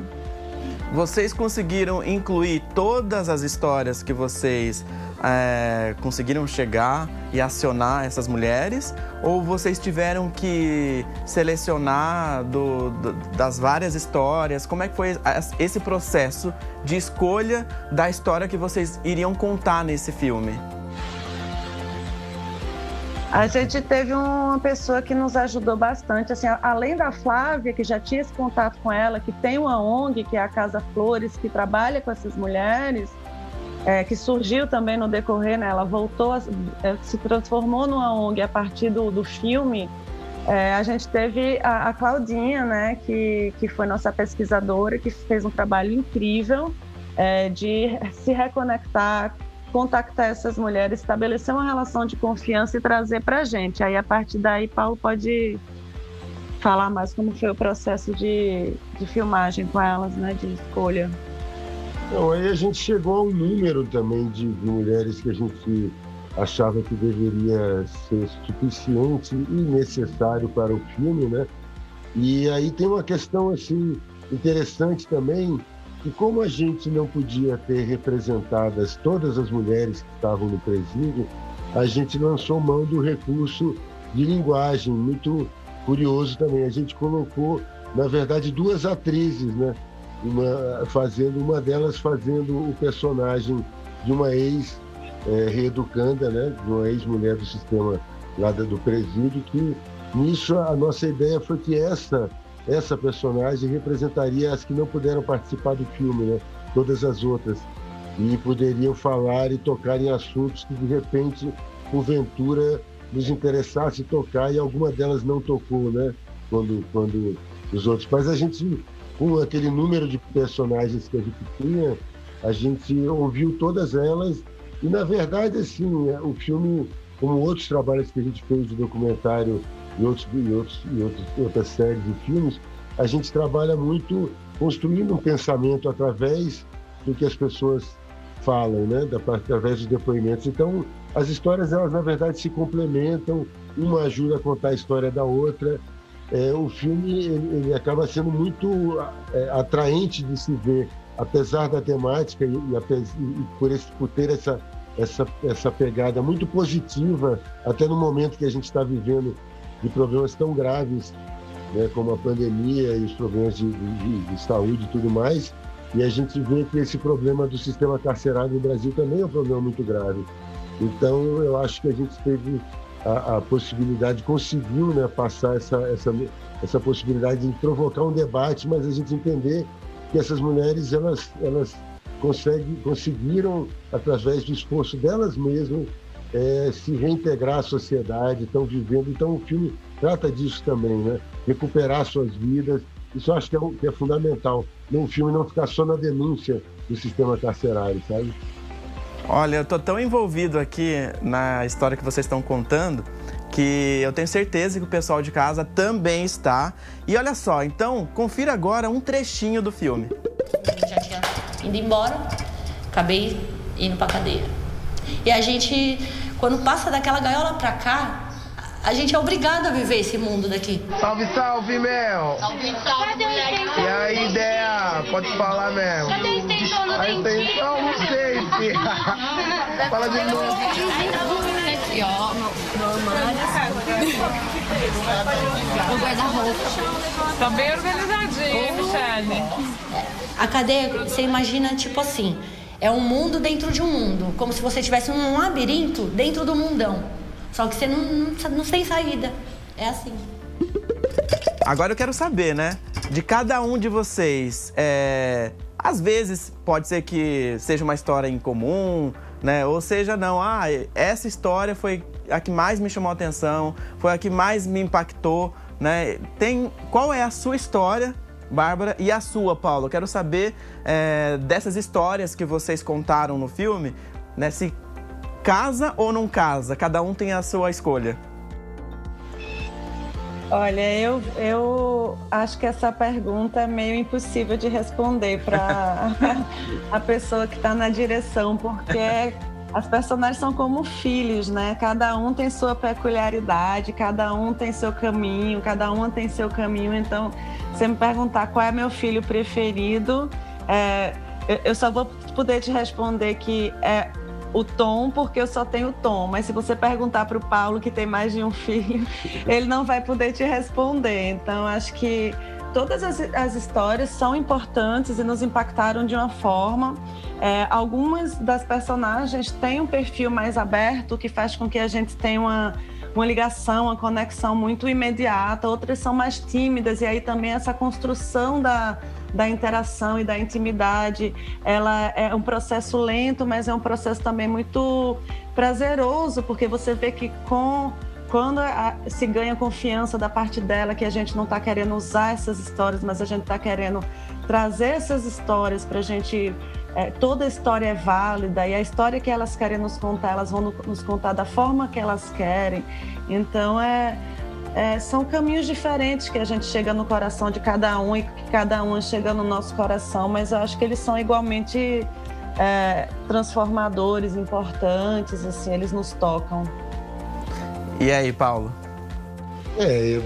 vocês conseguiram incluir todas as histórias que vocês conseguiram chegar e acionar essas mulheres? Ou vocês tiveram que selecionar das várias histórias? Como é que foi esse processo de escolha da história que vocês iriam contar nesse filme? A gente teve uma pessoa que nos ajudou bastante, assim, além da Flávia, que já tinha esse contato com ela, que tem uma ONG, que é a Casa Flores, que trabalha com essas mulheres, que surgiu também no decorrer, né? Ela voltou, se transformou numa ONG a partir do filme. A gente teve a Claudinha, né? Que foi nossa pesquisadora, que fez um trabalho incrível de se reconectar, contactar essas mulheres, estabelecer uma relação de confiança e trazer para a gente. Aí, a partir daí, Paulo pode falar mais como foi o processo de filmagem com elas, né, de escolha. Então, aí a gente chegou a um número também de mulheres que a gente achava que deveria ser suficiente e necessário para o filme, né? E aí tem uma questão assim interessante também, que como a gente não podia ter representadas todas as mulheres que estavam no presídio, a gente lançou mão do recurso de linguagem, muito curioso também. A gente colocou, na verdade, 2 atrizes, né? Uma delas fazendo o personagem de uma ex-reeducanda, né? De uma ex-mulher do sistema lá do presídio, que nisso a nossa ideia foi que essa personagem representaria as que não puderam participar do filme, né? Todas as outras. E poderiam falar e tocar em assuntos que, de repente, porventura, nos interessasse tocar, e alguma delas não tocou, né? Quando os outros. Mas a gente, com aquele número de personagens que a gente tinha, a gente ouviu todas elas. E, na verdade, assim, o filme, como outros trabalhos que a gente fez de documentário e outras séries de filmes, a gente trabalha muito construindo um pensamento através do que as pessoas falam, né? Através dos depoimentos. Então, as histórias, elas na verdade se complementam, uma ajuda a contar a história da outra. O filme ele acaba sendo muito atraente de se ver, apesar da temática e por ter essa pegada muito positiva, até no momento que a gente está vivendo de problemas tão graves, né, como a pandemia e os problemas de saúde e tudo mais. E a gente vê que esse problema do sistema carcerário no Brasil também é um problema muito grave. Então, eu acho que a gente teve a possibilidade, conseguiu, né, passar essa possibilidade de provocar um debate, mas a gente entender que essas mulheres, elas conseguiram, através do esforço delas mesmas, se reintegrar à sociedade, estão vivendo. Então, o filme trata disso também, né? Recuperar suas vidas. Isso eu acho que é fundamental. O filme não ficar só na denúncia do sistema carcerário, sabe? Olha, eu estou tão envolvido aqui na história que vocês estão contando que eu tenho certeza que o pessoal de casa também está. E olha só, então, confira agora um trechinho do filme. Eu já tinha ido embora, acabei indo pra cadeia. E a gente, quando passa daquela gaiola pra cá, a gente é obrigado a viver esse mundo daqui. Salve, salve, Mel! Salve, salve, moleque! E aí, ideia? Pode falar, Mel? Cadê a extensão? Não tem extensão? Não sei, filho. Fala de novo. Aqui, ó, o guarda-roupa. Tá bem organizadinho, Michele. A cadeia, você imagina, tipo assim, é um mundo dentro de um mundo. Como se você estivesse num labirinto dentro do mundão. Só que você não tem saída. É assim. Agora eu quero saber, né? De cada um de vocês, às vezes pode ser que seja uma história em comum, né? Ou seja, não, essa história foi a que mais me chamou a atenção, foi a que mais me impactou, né? Qual é a sua história, Bárbara, e a sua, Paulo? Eu quero saber dessas histórias que vocês contaram no filme, né? Se casa ou não casa? Cada um tem a sua escolha. Olha, eu acho que essa pergunta é meio impossível de responder para a pessoa que está na direção, porque as personagens são como filhos, né? Cada um tem sua peculiaridade, cada um tem seu caminho, cada uma tem seu caminho. Então, se você me perguntar qual é meu filho preferido, Eu só vou poder te responder que é o Tom, porque eu só tenho o Tom. Mas se você perguntar para o Paulo, que tem mais de um filho, ele não vai poder te responder. Então, acho que todas as histórias são importantes e nos impactaram de uma forma. Algumas das personagens têm um perfil mais aberto, que faz com que a gente tenha uma ligação, uma conexão muito imediata. Outras são mais tímidas, e aí também essa construção da interação e da intimidade, ela é um processo lento, mas é um processo também muito prazeroso, porque você vê que quando se ganha confiança da parte dela, que a gente não está querendo usar essas histórias, mas a gente está querendo trazer essas histórias para a gente... toda a história é válida, e a história que elas querem nos contar, elas vão nos contar da forma que elas querem. Então, são caminhos diferentes que a gente chega no coração de cada um e que cada um chega no nosso coração, mas eu acho que eles são igualmente transformadores, importantes, assim, eles nos tocam. E aí, Paulo?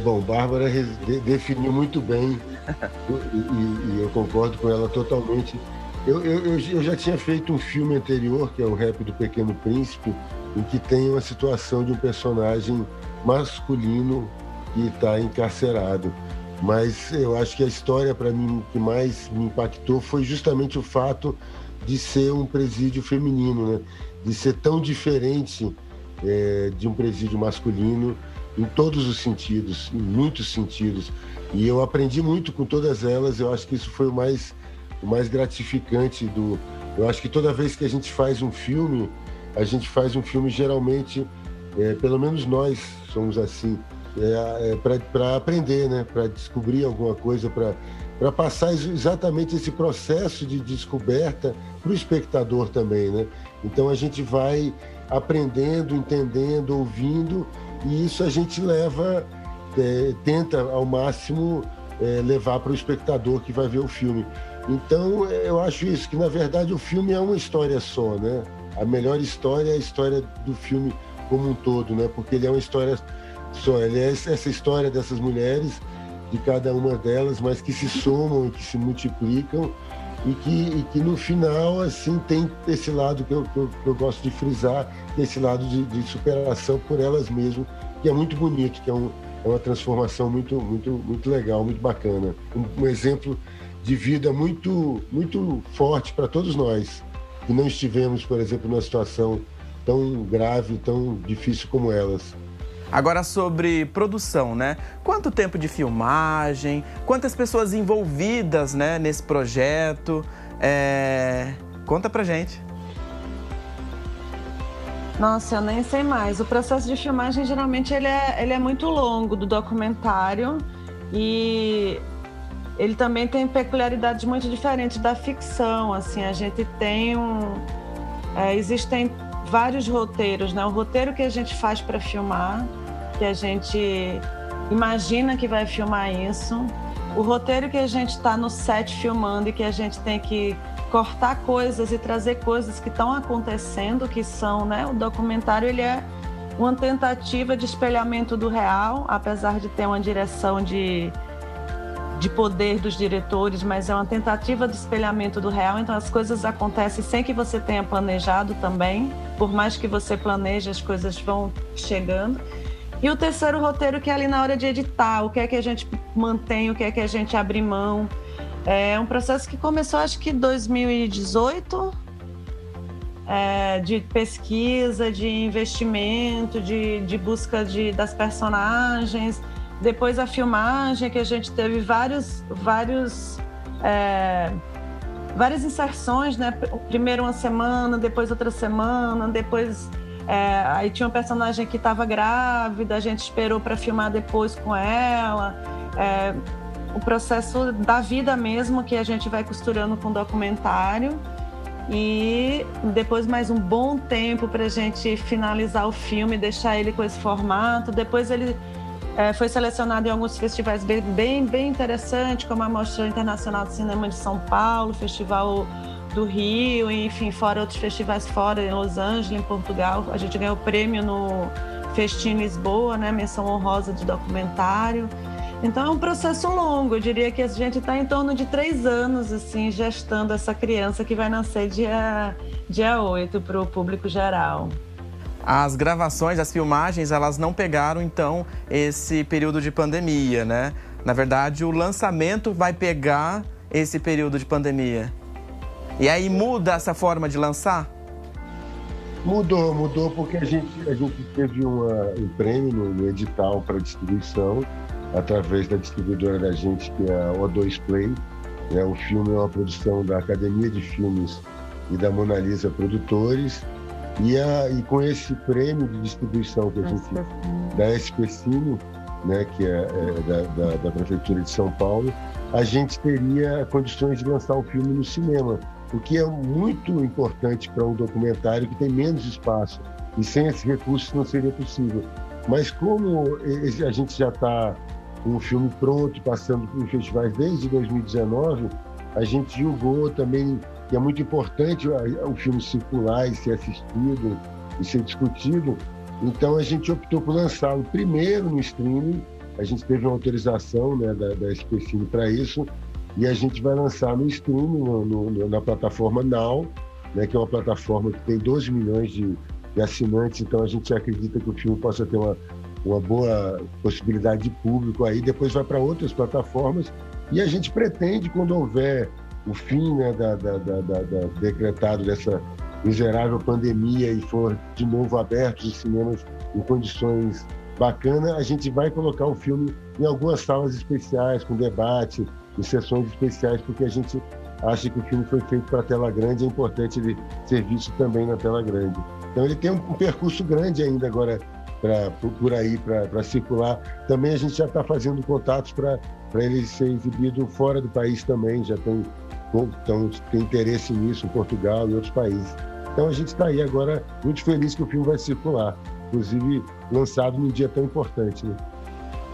Bom, Bárbara definiu muito bem e eu concordo com ela totalmente. Eu já tinha feito um filme anterior, que é o Rap do Pequeno Príncipe, em que tem uma situação de um personagem masculino que está encarcerado. Mas eu acho que a história, para mim, que mais me impactou foi justamente o fato de ser um presídio feminino, né? De ser tão diferente de um presídio masculino em todos os sentidos, em muitos sentidos. E eu aprendi muito com todas elas. Eu acho que isso foi o mais gratificante Eu acho que toda vez que a gente faz um filme geralmente, pelo menos nós somos assim, para aprender, né? Para descobrir alguma coisa, para passar exatamente esse processo de descoberta para o espectador também, né? Então a gente vai aprendendo, entendendo, ouvindo, e isso a gente tenta ao máximo levar para o espectador que vai ver o filme. Então, eu acho isso, que na verdade o filme é uma história só, né? A melhor história é a história do filme como um todo, né? Porque ele é uma história só, ele é essa história dessas mulheres, de cada uma delas, mas que se somam e que se multiplicam e que no final, assim, tem esse lado que eu gosto de frisar, que é esse lado de superação por elas mesmas, que é muito bonito, que é uma transformação muito, muito, muito legal, muito bacana. Um exemplo de vida muito, muito forte para todos nós, que não estivemos, por exemplo, numa situação tão grave, tão difícil como elas. Agora sobre produção, né? Quanto tempo de filmagem? Quantas pessoas envolvidas, né, nesse projeto? Conta pra gente. Nossa, eu nem sei mais. O processo de filmagem, geralmente, ele é muito longo do documentário e ele também tem peculiaridades muito diferentes da ficção. Assim, a gente tem existem vários roteiros, né? O roteiro que a gente faz para filmar, que a gente imagina que vai filmar isso. O roteiro que a gente está no set filmando e que a gente tem que cortar coisas e trazer coisas que estão acontecendo, que são, né? O documentário, ele é uma tentativa de espelhamento do real, apesar de ter uma direção de poder dos diretores, mas é uma tentativa de espelhamento do real, então as coisas acontecem sem que você tenha planejado também, por mais que você planeje, as coisas vão chegando. E o terceiro roteiro, que é ali na hora de editar, o que é que a gente mantém, o que é que a gente abre mão. É um processo que começou, acho que em 2018, de pesquisa, de investimento, de busca das personagens. Depois a filmagem, que a gente teve várias inserções, né? Primeiro uma semana, depois outra semana, depois aí tinha uma personagem que estava grávida, a gente esperou para filmar depois com ela. O processo da vida mesmo, que a gente vai costurando com o documentário. E depois mais um bom tempo para a gente finalizar o filme, deixar ele com esse formato. Depois ele foi selecionado em alguns festivais bem interessantes, como a Mostra Internacional de Cinema de São Paulo, Festival do Rio, enfim, fora outros festivais fora, em Los Angeles, em Portugal. A gente ganhou o prêmio no Festim Lisboa, né, menção honrosa de documentário. Então é um processo longo, eu diria que a gente está em torno de 3 anos assim, gestando essa criança que vai nascer dia 8 para o público geral. As gravações, as filmagens, elas não pegaram então esse período de pandemia, né? Na verdade, o lançamento vai pegar esse período de pandemia. E aí muda essa forma de lançar? Mudou porque a gente teve um prêmio no edital para distribuição, através da distribuidora da gente, que é a O2 Play. O filme é uma produção da Academia de Filmes e da Mona Lisa Produtores. E com esse prêmio de distribuição que a gente da SPCine, né, que é da Prefeitura de São Paulo, a gente teria condições de lançar o filme no cinema, o que é muito importante para um documentário que tem menos espaço. E sem esse recurso não seria possível. Mas como a gente já está com o filme pronto, passando por festivais desde 2019, a gente julgou também que é muito importante o filme circular e ser assistido e ser discutido. Então a gente optou por lançá-lo primeiro no streaming. A gente teve uma autorização, né, da SPCine para isso, e a gente vai lançar no streaming, na plataforma Now, né, que é uma plataforma que tem 12 milhões de assinantes. Então a gente acredita que o filme possa ter uma boa possibilidade de público aí. Depois vai para outras plataformas, e a gente pretende, quando houver o fim, né, decretado dessa miserável pandemia e for de novo abertos os cinemas em condições bacanas, a gente vai colocar o filme em algumas salas especiais, com debate, em sessões especiais, porque a gente acha que o filme foi feito para a tela grande, é importante ele ser visto também na tela grande. Então ele tem um percurso grande ainda agora por aí, para circular. Também a gente já está fazendo contatos para ele ser exibido fora do país também, então tem interesse nisso em Portugal e outros países. Então a gente está aí agora muito feliz que o filme vai circular, inclusive lançado num dia tão importante, né?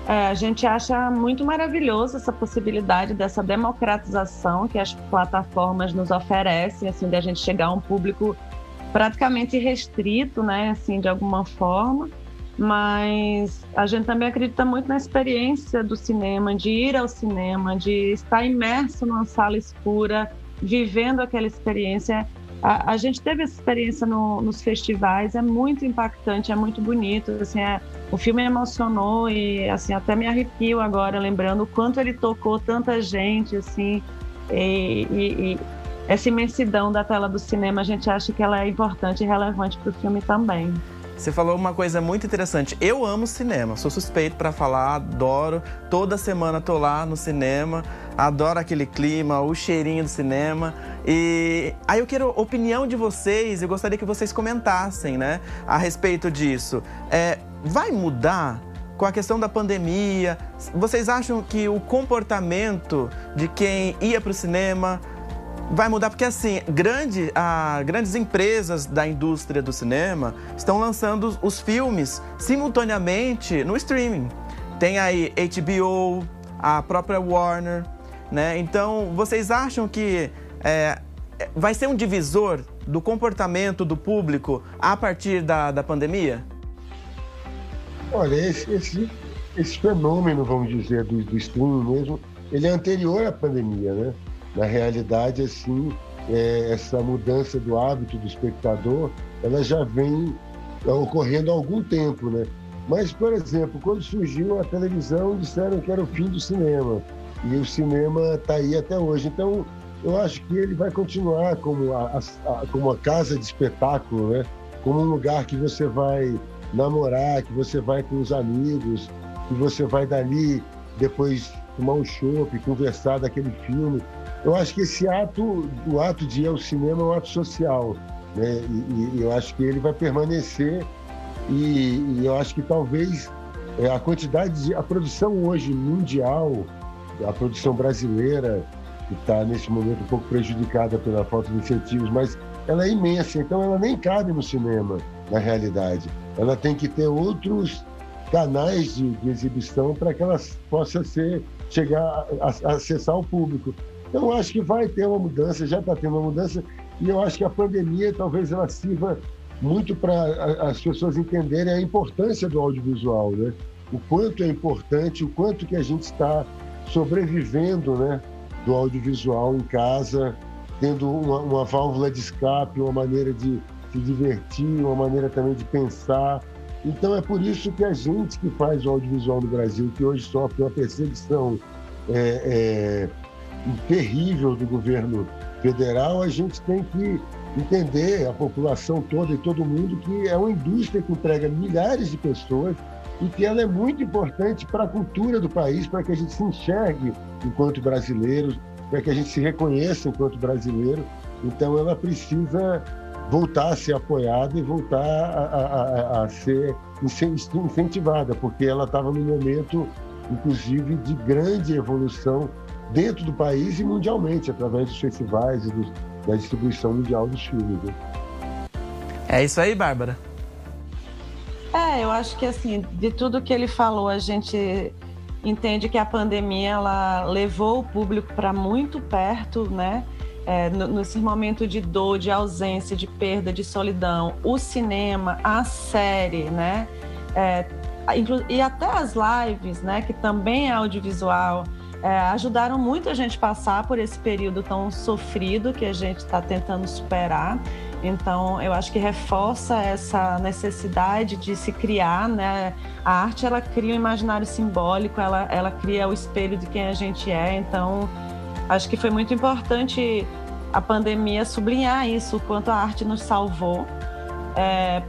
A gente acha muito maravilhoso essa possibilidade dessa democratização que as plataformas nos oferecem, assim, de a gente chegar a um público praticamente restrito, né, assim, de alguma forma. Mas a gente também acredita muito na experiência do cinema, de ir ao cinema, de estar imerso numa sala escura, vivendo aquela experiência. A gente teve essa experiência nos festivais, é muito impactante, é muito bonito, assim, o filme emocionou e assim, até me arrepio agora, lembrando o quanto ele tocou tanta gente, assim, e essa imensidão da tela do cinema, a gente acha que ela é importante e relevante para o filme também. Você falou uma coisa muito interessante. Eu amo cinema, sou suspeito para falar, adoro. Toda semana tô lá no cinema, adoro aquele clima, o cheirinho do cinema. E aí eu quero a opinião de vocês, eu gostaria que vocês comentassem, né, a respeito disso. Vai mudar com a questão da pandemia? Vocês acham que o comportamento de quem ia para o cinema vai mudar? Porque, assim, grandes empresas da indústria do cinema estão lançando os filmes simultaneamente no streaming. Tem aí HBO, a própria Warner, né? Então, vocês acham que vai ser um divisor do comportamento do público a partir da pandemia? Olha, esse fenômeno, vamos dizer, do streaming mesmo, ele é anterior à pandemia, né? Na realidade, assim, essa mudança do hábito do espectador, ela já vem ocorrendo há algum tempo, né? Mas, por exemplo, quando surgiu a televisão, disseram que era o fim do cinema. E o cinema está aí até hoje. Então, eu acho que ele vai continuar como uma casa de espetáculo, né? Como um lugar que você vai namorar, que você vai com os amigos, que você vai dali depois tomar um chopp, conversar daquele filme. Eu acho que o ato de ir ao cinema é um ato social, né? E eu acho que ele vai permanecer, e eu acho que talvez a produção hoje mundial, a produção brasileira, que está nesse momento um pouco prejudicada pela falta de incentivos, mas ela é imensa, então ela nem cabe no cinema, na realidade. Ela tem que ter outros canais de exibição para que ela possa chegar a acessar o público. Então, eu acho que vai ter uma mudança, já está tendo uma mudança, e eu acho que a pandemia talvez ela sirva muito para as pessoas entenderem a importância do audiovisual, né? o quanto é importante, o quanto que a gente está sobrevivendo, né, do audiovisual em casa, tendo uma válvula de escape, uma maneira de se divertir, uma maneira também de pensar. Então é por isso que a gente que faz o audiovisual no Brasil, que hoje sofre uma perseguição terrível do governo federal, a gente tem que entender, a população toda e todo mundo, que é uma indústria que emprega milhares de pessoas e que ela é muito importante para a cultura do país, para que a gente se enxergue enquanto brasileiros, para que a gente se reconheça enquanto brasileiro. Então ela precisa voltar a ser apoiada e voltar a ser incentivada, porque ela estava num momento, inclusive, de grande evolução dentro do país e mundialmente, através dos festivais e da distribuição mundial dos filmes. Né? É isso aí, Bárbara? Eu acho que, assim, de tudo que ele falou, a gente entende que a pandemia ela levou o público para muito perto, né? Nesse momento de dor, de ausência, de perda, de solidão, o cinema, a série, né? E até as lives, né? Que também é audiovisual, ajudaram muito a gente a passar por esse período tão sofrido que a gente está tentando superar. Então, eu acho que reforça essa necessidade de se criar, né? A arte, ela cria um imaginário simbólico, ela cria o espelho de quem a gente é. Então, acho que foi muito importante a pandemia sublinhar isso, o quanto a arte nos salvou.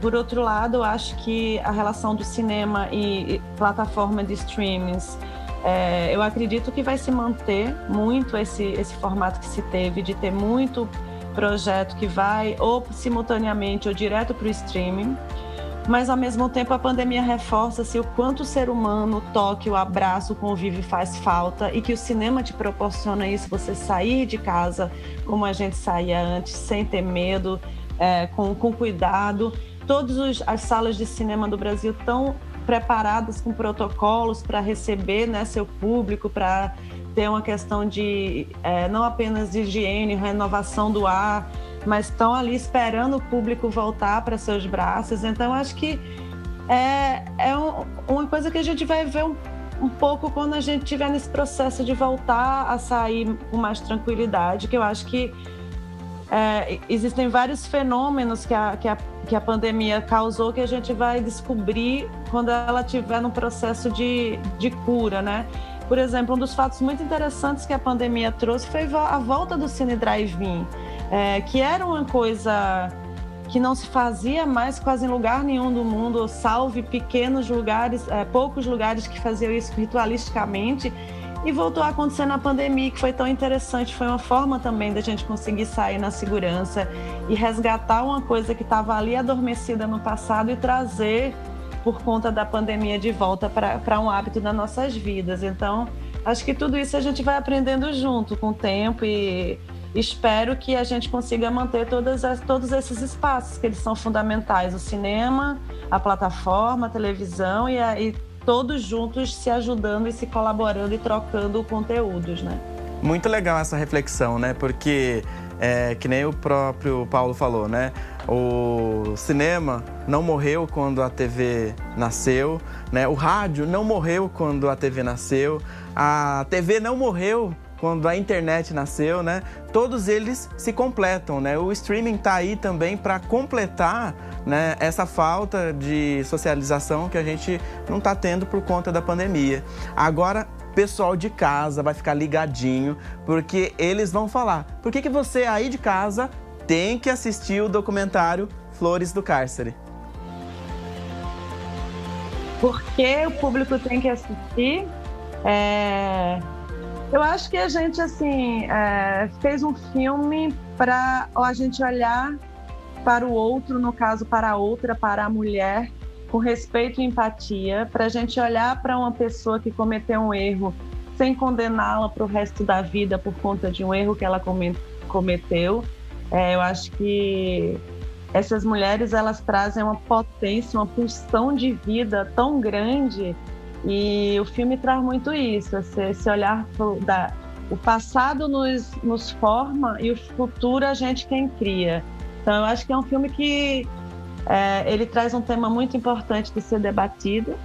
Por outro lado, eu acho que a relação do cinema e plataforma de streamings, eu acredito que vai se manter muito esse formato que se teve, de ter muito projeto que vai ou simultaneamente ou direto para o streaming, mas ao mesmo tempo a pandemia reforça-se o quanto o ser humano, o toque, o abraço, o convívio faz falta e que o cinema te proporciona isso, você sair de casa como a gente saía antes, sem ter medo, com cuidado. Todas as salas de cinema do Brasil estão preparadas com protocolos para receber, né, seu público, para ter uma questão de não apenas de higiene, renovação do ar, mas estão ali esperando o público voltar para seus braços. Então, acho que uma coisa que a gente vai ver um pouco quando a gente estiver nesse processo de voltar a sair com mais tranquilidade, que eu acho que existem vários fenômenos que a pandemia causou que a gente vai descobrir quando ela estiver num processo de cura, né? Por exemplo, um dos fatos muito interessantes que a pandemia trouxe foi a volta do Cine Drive-In, que era uma coisa que não se fazia mais quase em lugar nenhum do mundo, salvo pequenos lugares, poucos lugares que faziam isso ritualisticamente, e voltou a acontecer na pandemia, que foi tão interessante. Foi uma forma também da gente conseguir sair na segurança e resgatar uma coisa que estava ali adormecida no passado e trazer, por conta da pandemia, de volta para um hábito das nossas vidas. Então, acho que tudo isso a gente vai aprendendo junto com o tempo e espero que a gente consiga manter todos esses espaços que eles são fundamentais, o cinema, a plataforma, a televisão e todos juntos se ajudando e se colaborando e trocando conteúdos, né? Muito legal essa reflexão, né? Porque, que nem o próprio Paulo falou, né? O cinema não morreu quando a TV nasceu, né? O rádio não morreu quando a TV nasceu, a TV não morreu quando a internet nasceu, né? Todos eles se completam, né? O streaming está aí também para completar, né, essa falta de socialização que a gente não está tendo por conta da pandemia. Agora, pessoal de casa vai ficar ligadinho, porque eles vão falar: por que você aí de casa tem que assistir o documentário Flores do Cárcere? Por que o público tem que assistir? Eu acho que a gente, assim, fez um filme para a gente olhar para o outro, no caso, para a outra, para a mulher, com respeito e empatia, para a gente olhar para uma pessoa que cometeu um erro sem condená-la para o resto da vida por conta de um erro que ela cometeu. Eu acho que essas mulheres, elas trazem uma potência, uma pulsão de vida tão grande, e o filme traz muito isso, esse olhar o passado nos forma e o futuro a gente quem cria. Então eu acho que é um filme que ele traz um tema muito importante de ser debatido,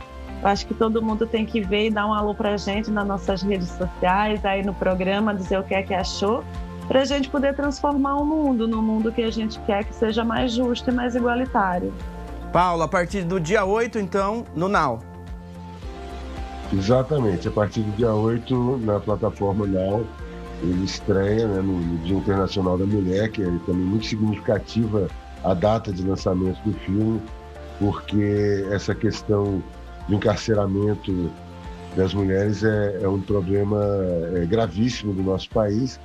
Eu acho que todo mundo tem que ver e dar um alô pra gente nas nossas redes sociais, aí no programa, dizer o que é que achou, pra gente poder transformar o mundo no mundo que a gente quer que seja mais justo e mais igualitário. Paulo, a partir do dia 8, então, no Now. Exatamente, a partir do dia 8, na plataforma Now, ele estreia, né, no Dia Internacional da Mulher, que é também muito significativa a data de lançamento do filme, porque essa questão do encarceramento das mulheres é um problema gravíssimo do nosso país,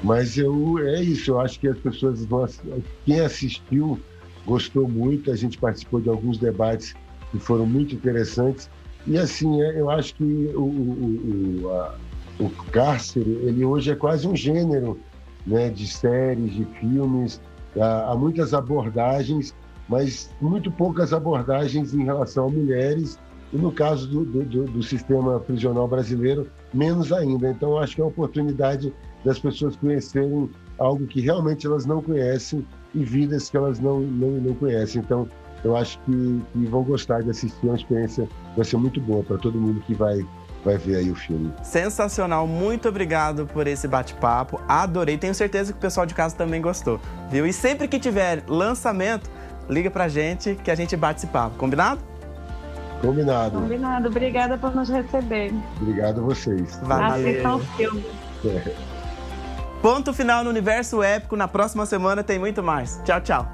mas é isso, eu acho que as pessoas vão, quem assistiu gostou muito, a gente participou de alguns debates que foram muito interessantes, e assim, eu acho que o cárcere, ele hoje é quase um gênero, né, de séries, de filmes, há muitas abordagens, mas muito poucas abordagens em relação a mulheres, e no caso do sistema prisional brasileiro, menos ainda. Então, acho que é uma oportunidade das pessoas conhecerem algo que realmente elas não conhecem e vidas que elas não conhecem. Então, eu acho que vão gostar de assistir, uma experiência vai ser muito boa para todo mundo que vai ver aí o filme. Sensacional, muito obrigado por esse bate-papo, adorei, tenho certeza que o pessoal de casa também gostou, viu? E sempre que tiver lançamento, liga pra gente que a gente bate esse papo, combinado? Combinado. Combinado, obrigada por nos receber. Obrigado a vocês. Valeu. Assistam o filme. Ponto final no Universo Épico, na próxima semana tem muito mais. Tchau, tchau.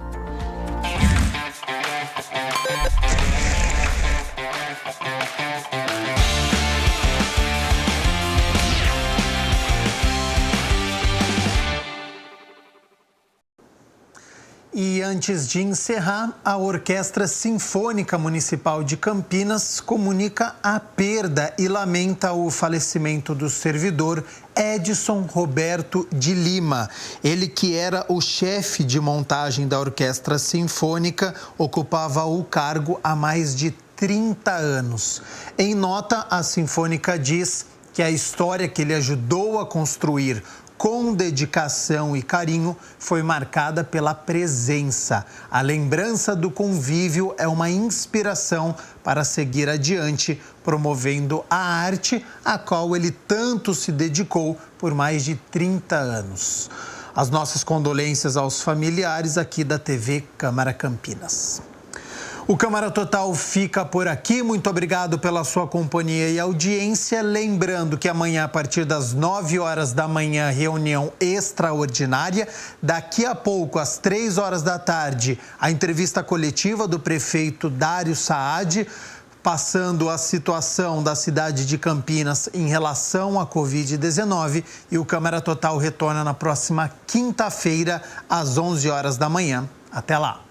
E antes de encerrar, a Orquestra Sinfônica Municipal de Campinas comunica a perda e lamenta o falecimento do servidor Edson Roberto de Lima. Ele, que era o chefe de montagem da Orquestra Sinfônica, ocupava o cargo há mais de 30 anos. Em nota, a Sinfônica diz que a história que ele ajudou a construir com dedicação e carinho, foi marcada pela presença. A lembrança do convívio é uma inspiração para seguir adiante, promovendo a arte a qual ele tanto se dedicou por mais de 30 anos. As nossas condolências aos familiares aqui da TV Câmara Campinas. O Câmara Total fica por aqui. Muito obrigado pela sua companhia e audiência. Lembrando que amanhã, a partir das 9 horas da manhã, reunião extraordinária. Daqui a pouco, às 3 horas da tarde, a entrevista coletiva do prefeito Dário Saad, passando a situação da cidade de Campinas em relação à Covid-19. E o Câmara Total retorna na próxima quinta-feira, às 11 horas da manhã. Até lá.